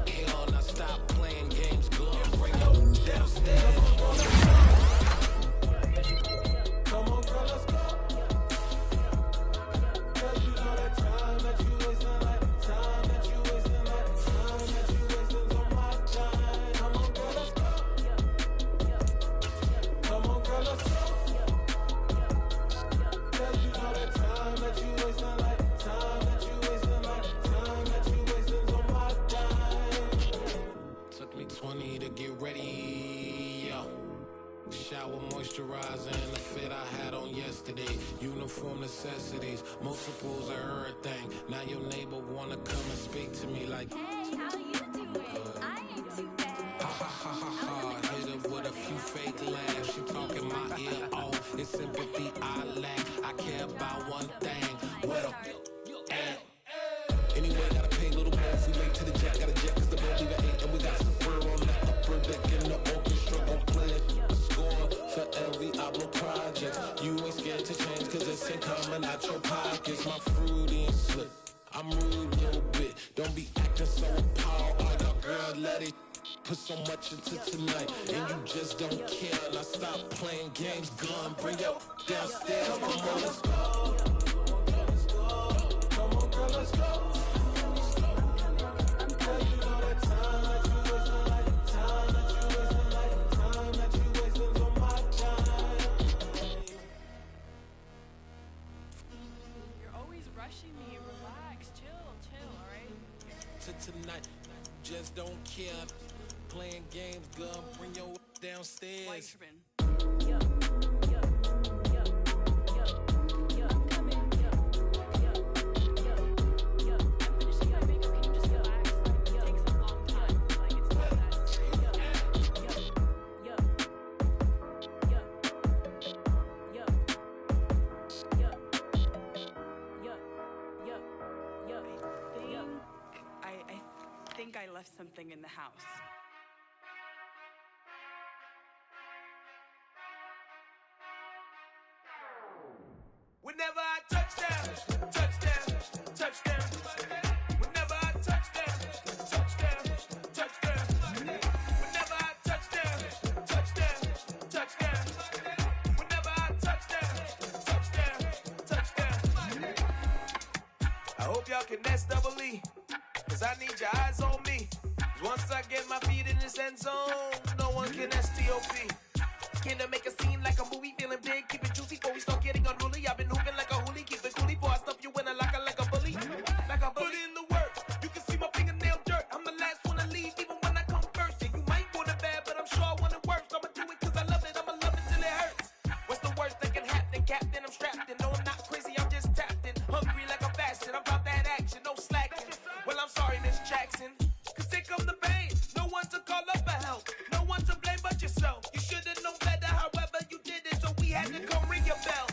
hell. Now stop playing games, go and bring your downstairs. Come on, girl, let's go. Cause you know that time that you wasting, like time that you wasting, like time that you wasting on my time. Come on, girl, let's go. Come on, girl, let's go. Cause you know that time that you wasting, like time that you wasting, like time that you wasting on my time. Took me 20 to get ready. Shower moisturizer and the fit I had on yesterday. Uniform necessities, multiples of everything. Now your neighbor wanna come and speak to me like, hey, how you doing? I ain't too bad. ha ha ha ha ha. Hit her with a few fake laughs. She talking my ear off. It's sympathy I lack. I care about one thing. Well, anyway, gotta pay a little more if we late to the jet. Gotta jet cause the boat leave at 8. And we got Super on the upper deck in the orchestra. Gon' play a score for every album project. You ain't scared to change cause it's ain't coming out your pockets. My fruity and slick. I'm rude a little bit. Don't be acting so appalled. Oh, your girl, let it put so much into tonight. And you just don't care. Now stop playing games. Gun, bring your downstairs. Come on, let's go. Come on, girl, let's go. Tonight, just don't care. Playing games, gun, bring your downstairs. I left something in the house. Whenever I touchdown, touchdown, touchdown. Whenever I touchdown, touchdown, touchdown. Whenever I touchdown, touchdown, touchdown. Whenever I touchdown, touchdown, touchdown. I hope y'all can nest double E. Cause I need your eyes on me. Cause once I get my feet in this end zone, no one can STOP. Came to make a scene like a movie, feeling big, keep it juicy before we start getting unruly. I've been hooping like a hoolie, keep it coolie before I stuff you in a locker like a bully. Like a bully. Put in the work, you can see my fingernail dirt. I'm the last one to leave, even when I come first. And you might want it bad, but I'm sure I want it worse. I'ma do it cause I love it, I'ma love it till it hurts. What's the worst that can happen, Captain? I'm strapped in, no I'm not crazy, I'm just tapped in. Hungry like a fashion, I'm about that action, no slacking. Well, I'm sorry, Miss Jackson. Cause here come the pain. No one to call up for help. No one to blame but yourself. You should've known better, however you did it. So we had to come ring your bell.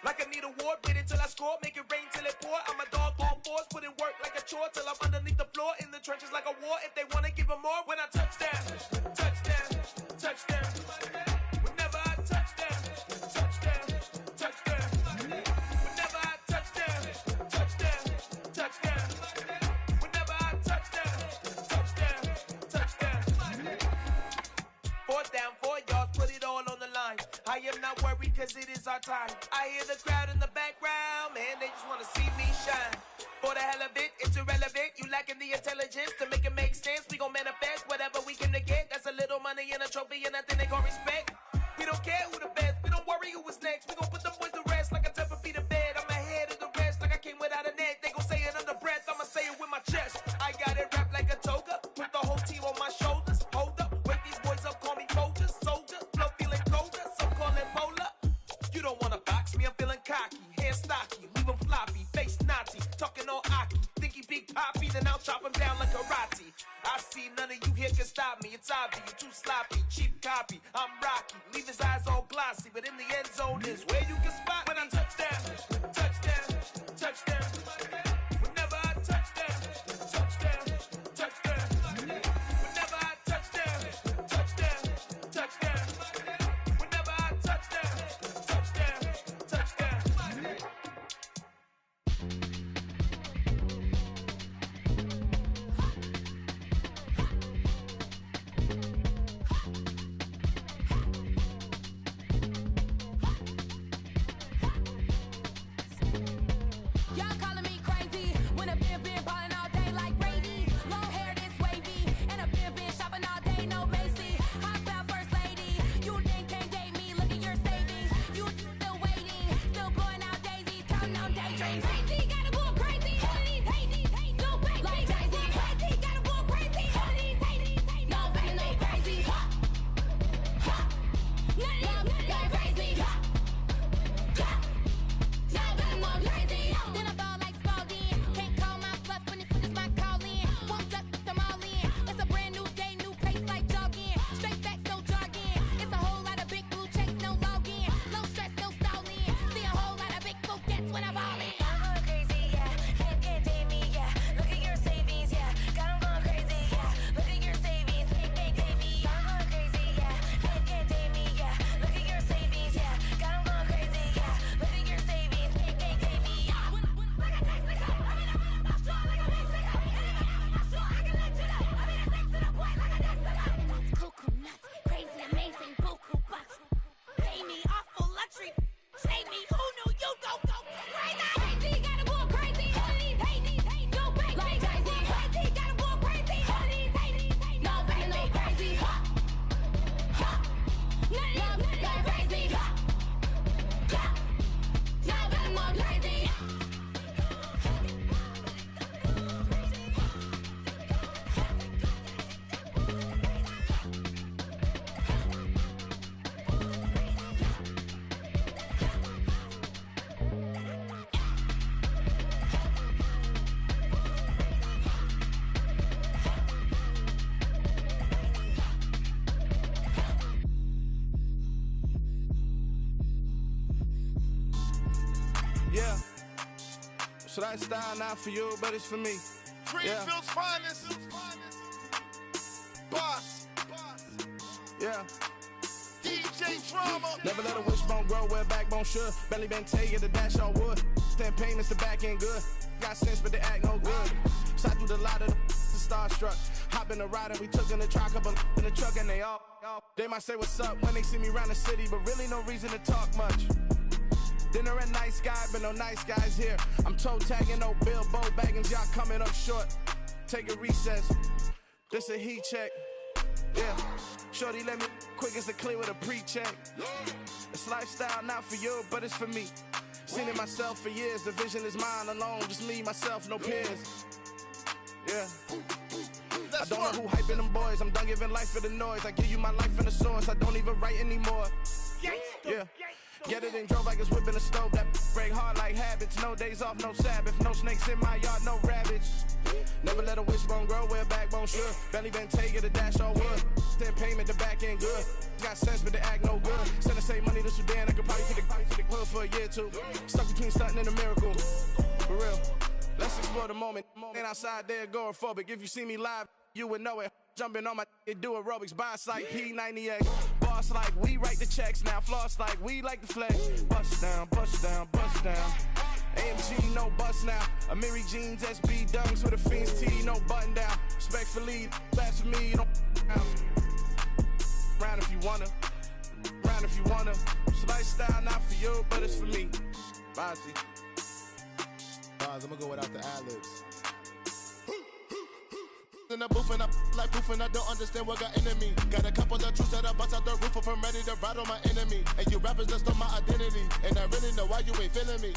Like I need a award, wait until I score. Make it rain till it pour. I'm a dog on force, put in work like a chore till I'm underneath the floor in the trenches like a war. If they wanna give them more, when I touch down, touchdown, touchdown. Whenever I touch down, touchdown, touchdown. Whenever I touch down, touchdown, touchdown. Whenever I touch down, touchdown, touchdown. 4th down, 4 yards, put it all on the line. I am not worried cause it is our time. I hear the crowd in the background, man, they just wanna see me shine. For the hell of it, it's irrelevant. You lacking the intelligence to make it make sense. We gon' manifest whatever we came to get. That's a little money and a trophy and nothing they gon' respect. We don't care who the best, we don't worry who is next. We gon' put them boys to rest like a 10 feet of bed. I'm ahead of the rest like I came without a net. They gon' say it under breath, I'ma say it with my chest. I got it wrapped like a toga, put the whole team on my shoulders. Hold up, wake these boys up, call me Folger, soldier. Flow feeling colder, some call it polar. You don't wanna box me, I'm feeling cocky. Hair stocky, leave him floppy, face naughty. Talking all aki, think he big poppy, then I'll chop him down like karate. I see none of you here can stop me. It's obvious, you too sloppy, cheap copy. I'm Rocky, leave his eyes all glossy, but in the end zone is where you can spot when I touch down, touchdown, touchdown. Whenever I touch down, touchdown, touchdown. Whenever I touch down, touchdown, touchdown. Whenever I touch down, touchdown, touchdown. Y'all calling me crazy when a been ballin' all day like Brady. Long hair this wavy, and a been shopping all day, no Macy. Hop out first lady, you think can't date me? Look at your savings, you still waiting, still blowing out daisies, counting on daydreams. Crazy, gotta go crazy. All of these hate, no baby. Like Jay-Z, crazy, gotta go crazy. All of these hate, no baby, no crazy. None of you crazy. Then I ball like Spalding. Can't call my bluff when it puts my call in. Won't duck them all in. It's a brand new day, new pace like jogging. Straight facts, no jargon. It's a whole lot of big blue checks, no login. Low stress, no stalling. See a whole lot of big focus when I ball in. I'm going crazy, yeah. Can't date me, yeah. Look at your savings, yeah. Got 'em going crazy, yeah. Look at your savings, can't date me. I'm going crazy, yeah. Can't date me, yeah. Look at your savings, yeah. Got 'em going crazy, yeah. Look at your savings, can't date me. Cuckoo nuts, crazy, amazing, buku bucks. Pay me awful luxury. Save me, who knew you go crazy? Crazy, gotta go crazy. All of these hate, no baby. Like Jay-Z, crazy, gotta go crazy. All of these hate, no baby, no crazy. None of you crazy. No baby, no crazy. Yeah. So that style not for you, but it's for me. Greenfield's finest. Boss. Yeah. DJ Drama. Never let a wishbone grow where a backbone should. Belly been take the dash on wood. 10 payments, the back end good. Got sense, but they act no good. Shot through the lot of the starstruck. Hop in the ride and we took in the truck, couple in the truck and they all. They might say what's up when they see me round the city, but really no reason to talk much. Dinner at nice guy, but no nice guys here. I'm toe tagging, no Bilbo bagging, y'all coming up short. Take a recess. This a heat check. Yeah. Shorty let me quick as a clear with a pre-check. It's lifestyle not for you, but it's for me. Seen it myself for years. The vision is mine alone. Just me, myself, no peers. Yeah. I don't know who hyping them boys. I'm done giving life for the noise. I give you my life in the source. I don't even write anymore. Yeah. Get it and drove like it's whipping a stove. That break hard like habits. No days off, no Sabbath. No snakes in my yard, no rabbits. Never let a wishbone grow where a backbone should. Belly been take it, a dash on wood. 10 payment, the back end good. Got sense, but they act no good. Send the same money to Sudan. I could probably take the hood for a year or two. Stuck between stunting and a miracle. For real. Let's explore moment. Ain't outside there agoraphobic. If you see me live, you would know it. Jumping on my do aerobics, boss like P90X. Boss like we write the checks now. Floss like we like the flex. Bust down, bust down, bust down. AMG, no bust now. Amiri jeans, SB dunks with a Fiends T, no button down. Respectfully, blasphemy, you don't round if you wanna. Round if you wanna. It's lifestyle, not for you, but it's for me. Bossy. Bars, I'ma go without the ad-libs. In the booth and I like proof and I don't understand what got into me. Got a couple of truths that I bust out the roof if I'm ready to ride on my enemy. And you rappers just stole my identity, and I really know why you ain't feeling me.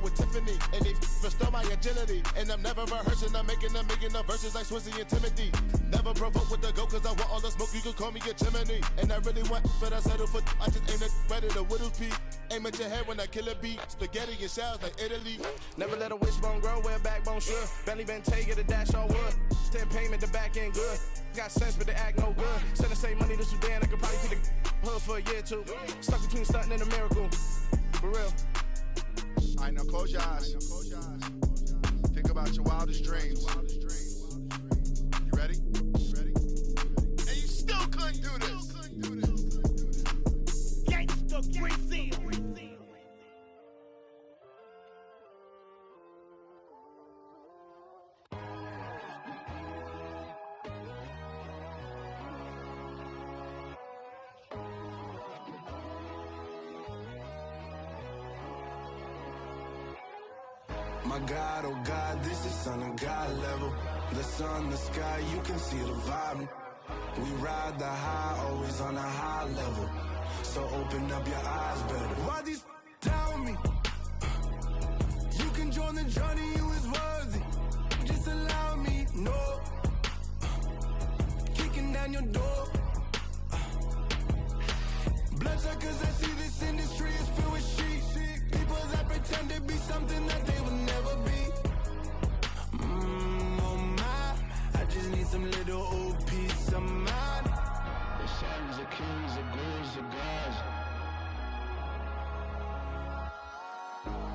With Tiffany, and they restore my agility. And I'm never rehearsing, I'm making the verses like Swizzy and Timothy. Never provoke with the go, cause I want all the smoke, you can call me a chimney. And I really want, but I settle for, I just aim at ready to Whittles Peak. Aim at your head when I kill a beat. Spaghetti and shells like Italy. Never let a wishbone grow where a backbone should. Belly been take it, a dash all wood. 10 payment, the back end good. Got sense, but they act no good. Send the same money to Sudan, I could probably take the hood for a year or two. Stuck between stunting and a miracle. For real. Alright, now close your eyes. Think about your wildest dreams. You ready? And you still couldn't do this. Gangsta Brazil. My God, oh God, this is son of God level. The sun, the sky, you can see the vibe. We ride the high, always on a high level. So open up your eyes better. Why these tell me? You can join the journey, you is worthy. Just allow me, no. Kicking down your door. Bloodsuckers, I see this industry is filled with sheep. People that pretend to be something that they will never be. Oh my, I just need some little old peace of mind. The sons of kings, the ghouls, the gods.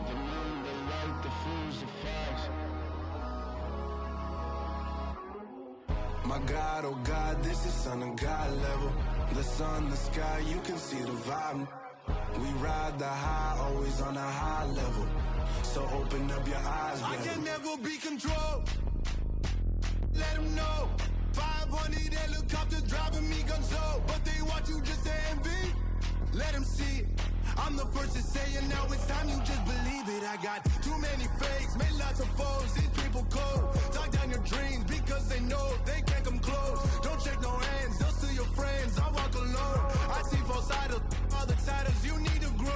The moon, the light, the fools, the facts. My God, oh God, this is son of God level. The sun, the sky, you can see the vibe. We ride the high, always on a high level. So open up your eyes, baby. I can never be controlled. Let them know. 500 helicopters driving me gonzo. But they want you just to envy. Let them see it. I'm the first to say it, now it's time you just believe it. I got too many fakes, made lots of foes. These people cold. Talk down your dreams because they know they can't come close. Don't shake no hands, they'll steal your friends. I walk alone. I see false idols, other titles. You need to grow.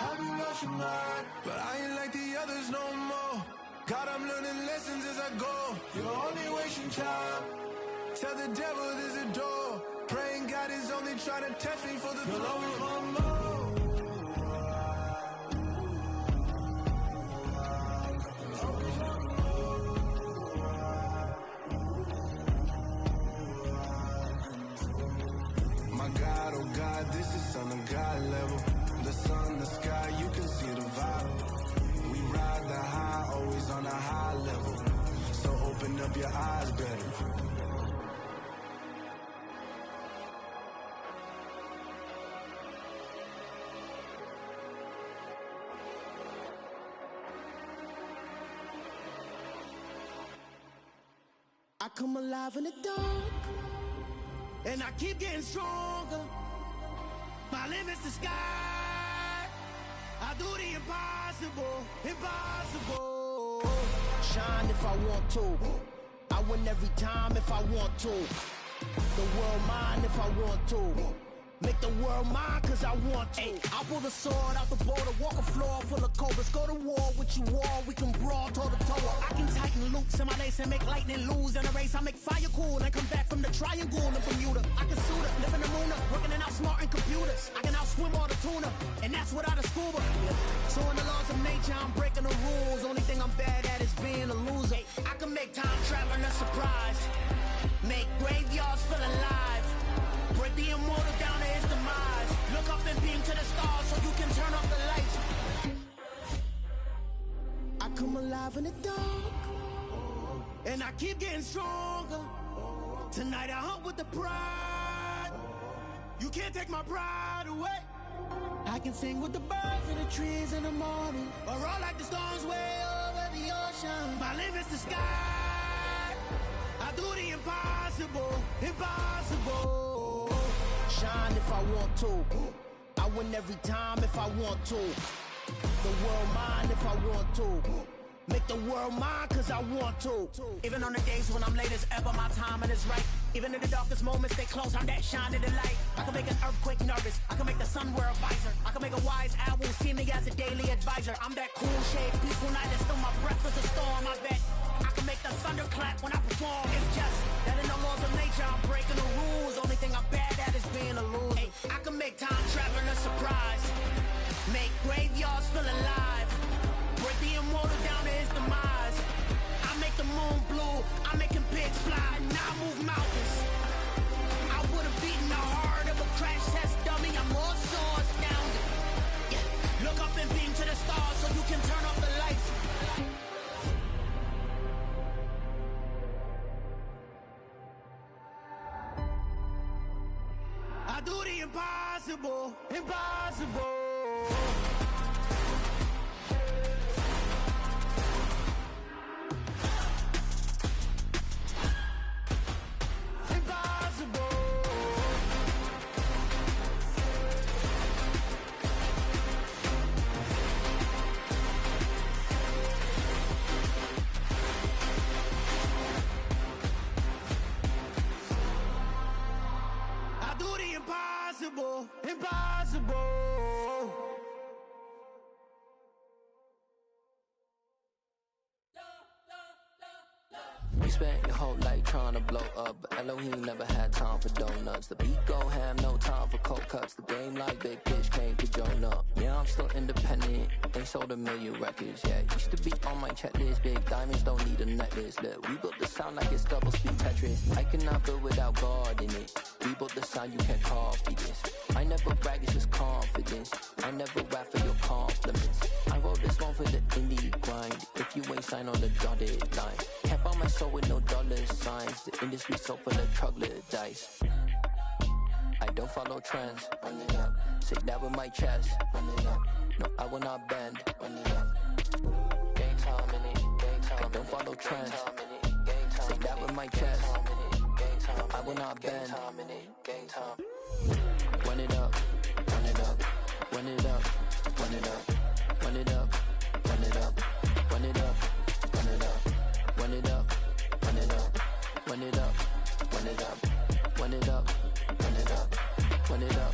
I've been rushing mine, but I ain't like the others no more. God, I'm learning lessons as I go. You're only wasting time. Tell the devil there's a door. Praying God is only trying to test me for the you'll always want more. My God, oh God, this is son of God level. The sun, the sky, you can see the vibe. We ride the high, always on a high level. So open up your eyes better. I come alive in the dark, and I keep getting stronger. My limit's the sky. I do the impossible, impossible. Shine if I want to. I win every time if I want to. The world mine if I want to. Make the world mine cause I want to. I pull the sword out the border, walk a floor full of cobras. Go to war with you all, we can brawl toe to toe. I can tighten loops in my lace and make lightning lose in a race. I make fire cool and come back from the triangle in Bermuda. I can suit up, live in the moon up, working and outsmarting computers. I can outswim all the tuna, and that's without a scuba. So in the laws of nature, I'm breaking the rules. Only thing I'm bad at is being a loser. I can make time traveling a surprise. Make graveyards feel alive. Break the immortal down to his demise. Look up and beam to the stars so you can turn off the lights. alive in the dark, and I keep getting stronger. Tonight I hunt with the pride. You can't take my pride away. I can sing with the birds and the trees in the morning, or roll like the storms way over the ocean. My limit's the sky. I do the impossible, impossible. Shine if I want to. I win every time if I want to. The world mine if I want to. Make the world mine cause I want to. Even on the days when I'm late as ever, my timing is right. Even in the darkest moments, stay close, I'm that shining the light. I can make an earthquake nervous, I can make the sun wear a visor. I can make a wise owl see me as a daily advisor. I'm that cool shade, peaceful night, and still my breath is a storm, I bet. I can make the thunder clap when I perform. It's just that in the laws of nature, I'm breaking the rules. Only thing I'm bad at is being a loser. Hey, I can make time traveling a surprise. Make graveyards feel alive. Break the immortal down to his demise. I make the moon blue, I'm making pigs fly. Now I move mountains. I would've beaten the heart of a crash test dummy. I'm more so astounded. Yeah. Look up and beam to the stars so you can turn off the lights. I do the impossible, impossible. Impossible, impossible. You spent your whole life trying to blow up, but Elohim never had time for donuts. The beat go ham, no time for cold cuts. The game like Big Pitch came to join up. Yeah, I'm still independent, ain't sold a million records yet. Used to be on my checklist, big diamonds don't need a necklace. Look, we built the sound like it's double speed Tetris. I cannot build without God in it. We built the sound, you can't copy this. I never brag, it's just confidence. I never rap for your compliments. I wrote this one for the indie grind. If you ain't signed on the dotted line, can't buy my soul with no dollar signs. The industry so full of troglodytes. I don't follow trends. Run it up. Say that with my chest. Run it up. No, I will not bend. Run it up. Gang time in it. Gang time. I don't follow trends. Say that with my chest. I will not bend. Gang time. Run it up. Run it up. Run it up. Run it up. Run it up. Run it up. Run it up. Run it up. Run it up. Run it up. Run it up. Run it up. Run it up. Run it up. Run it up.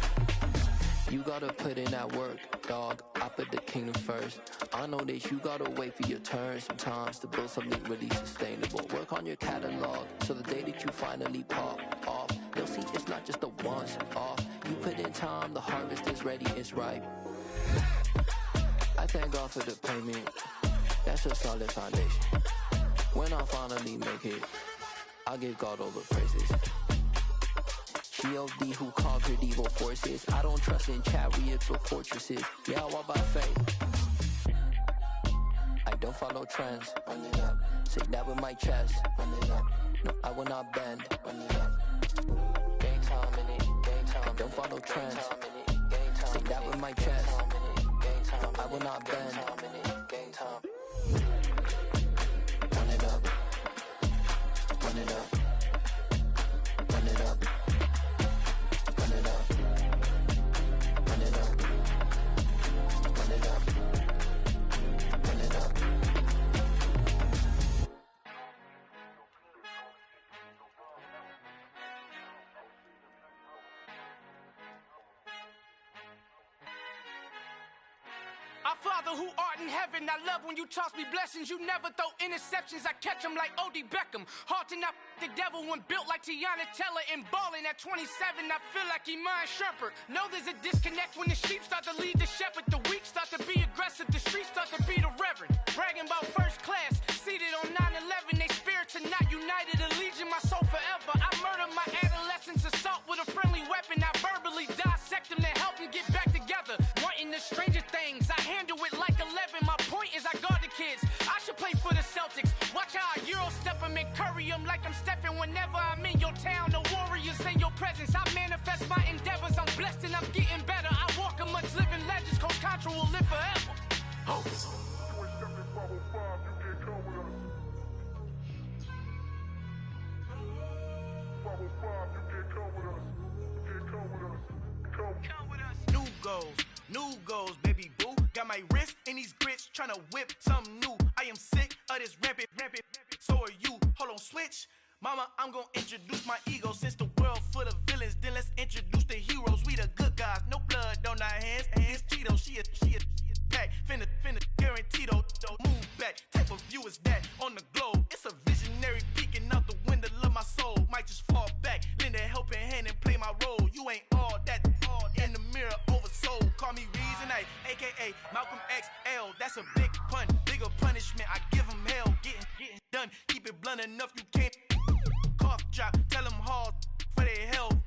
You gotta put in that work, dog. I put the kingdom first. I know that you gotta wait for your turn sometimes to build something really sustainable. Work on your catalog so the day that you finally pop off, they'll see it's not just a once off. You put in time, the harvest is ready, it's ripe. I thank God for the payment. That's a solid foundation. When I finally make it, I'll give God all the praises. G.O.D. who conquered evil forces. I don't trust in chariots or fortresses. Yeah, I walk by faith. I don't follow trends. Run it up. Say that with my chest. Run it up. No, I will not bend. Run it up. Gang time in it. Gang time. I don't follow trends. Say that with my chest. I will not bend. Gang time. Run it up. Run it up. Run it up. Run it up. Run it up. Run it up. Run it up. Our Father who art in heaven, I love when you toss me blessings. You never throw interceptions, I catch them like O.D. Beckham. Hard to not the devil when built like Tiana Teller. And balling at 27, I feel like Iman Shumpert. Know there's a disconnect when the sheep start to lead the shepherd. The weak start to be aggressive, the streets start to be the reverend. Bragging about first class, seated on 9/11. They spirits are not united, a legion, my soul forever. I murdered my adolescence, assault with a friendly weapon. I verbally dissect them to help them get back together. Wanting the stranger things, I handle it like 11. My point is I guard the kids. I should play your town, the warriors in your presence. I manifest my endeavors, I'm blessed and I'm getting better. I walk amongst living legends, Coach Contra will live forever. Oh. New goals, baby boo. Got my wrist in these grits, tryna whip something new. I am sick of this rampant. So are you. Hold on, switch. Mama, I'm gonna introduce my ego. Since the world full of villains, then let's introduce the heroes. We the good guys, no blood on our hands. Hands Cheeto, she a pack. Finna guarantee though. Move back. Type of view is that on the globe? It's a visionary peeking out the window of my soul. Might just fall back, lend a helping hand and play my role. You ain't all that in the mirror oversold. Call me Reason A, aka Malcolm XL. That's a big pun, bigger punishment. I give him hell, getting done. Keep it blunt enough, you can't cough drop. Tell them hard for their health.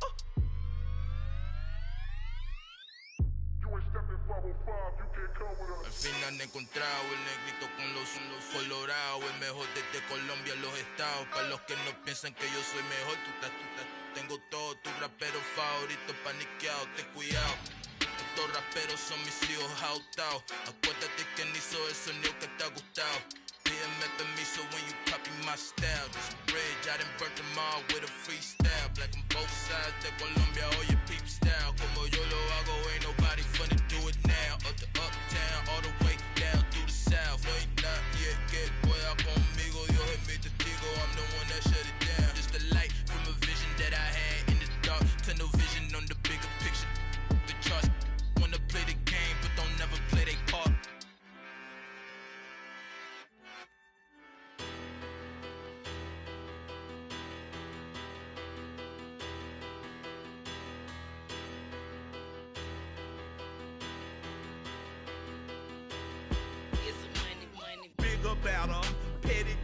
Al fin han encontrado el negrito con los colorados, el mejor desde Colombia, los estados. Para los que no piensan que yo soy mejor, tengo todos tus raperos favoritos paniqueados, ten cuidado. Estos raperos son mis hijos jautados. Acuérdate que ni hizo el sonido que te ha gustado. Pídeme permiso when you copy my style. This bridge, I done burnt them all with a freestyle. Black on both sides de Colombia, oye peep style. Como yo lo hago, ain't nobody finna do it now. Up to uptown, all the way down through the south. No hay nadie que pueda conmigo, Dios es mi testigo. I'm the one that shut it down. Just the light from a vision that I had in the dark. Tunnel vision on the bigger picture. The charts wanna play the game, but don't never play their part. About her, petty,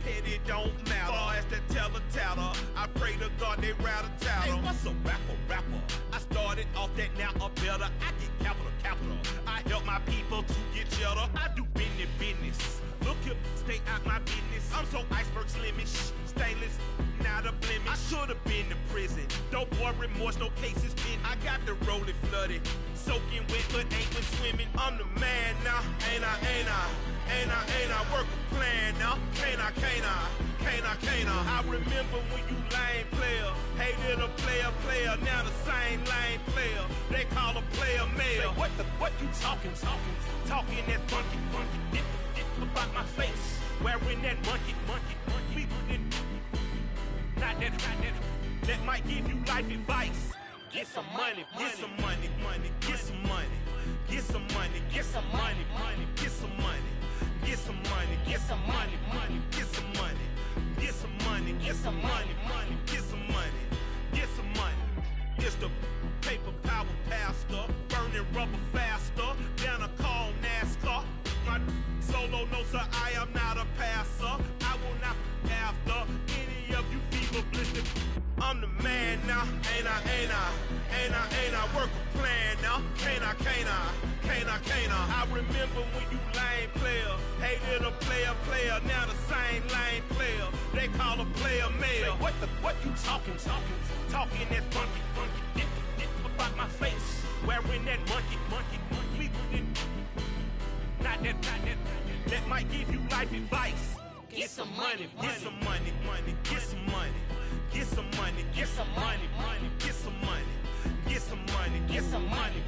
don't matter. Far as that teller, I pray to God they rattle tattle. Hey, what's a rapper? I started off that, now I'm better. I get capital. I help my people to get cheddar. I do business. Look here, stay out my business. I'm so iceberg slimish, stainless, not a blemish. I should've been to prison. Don't boy remorse, no cases pinned. I got the rolling flooded, soaking wet, but ain't been swimming. I'm the man now, ain't I? Work a plan now, can't I? I remember when you lame player, hated a player, now the same lame player. They call a player mayor. Say, what you talking that funky, dip about my face, wearing that monkey. Not that, that might give you life advice. Get some money, get some money, get some money, get some money, get some money, get some money. Get some money, get some money, get some money, get some money, get some money, get some money, get some money. It's the paper power pastor, burning rubber faster, down a call NASCAR. My solo no sir, I am not a passer. I will not after any of you fever blistered. I'm the man now, ain't I? Work a plan now, can't I? I remember when you lame player, hated a player, now the same lame player. They call a player mayor. Say, what you talking that funky, dip about my face, wearing that monkey. Not that, that might give you life advice. Get some money, get some money, get some money. Get some money, get some money, get some money, get some money, get some money,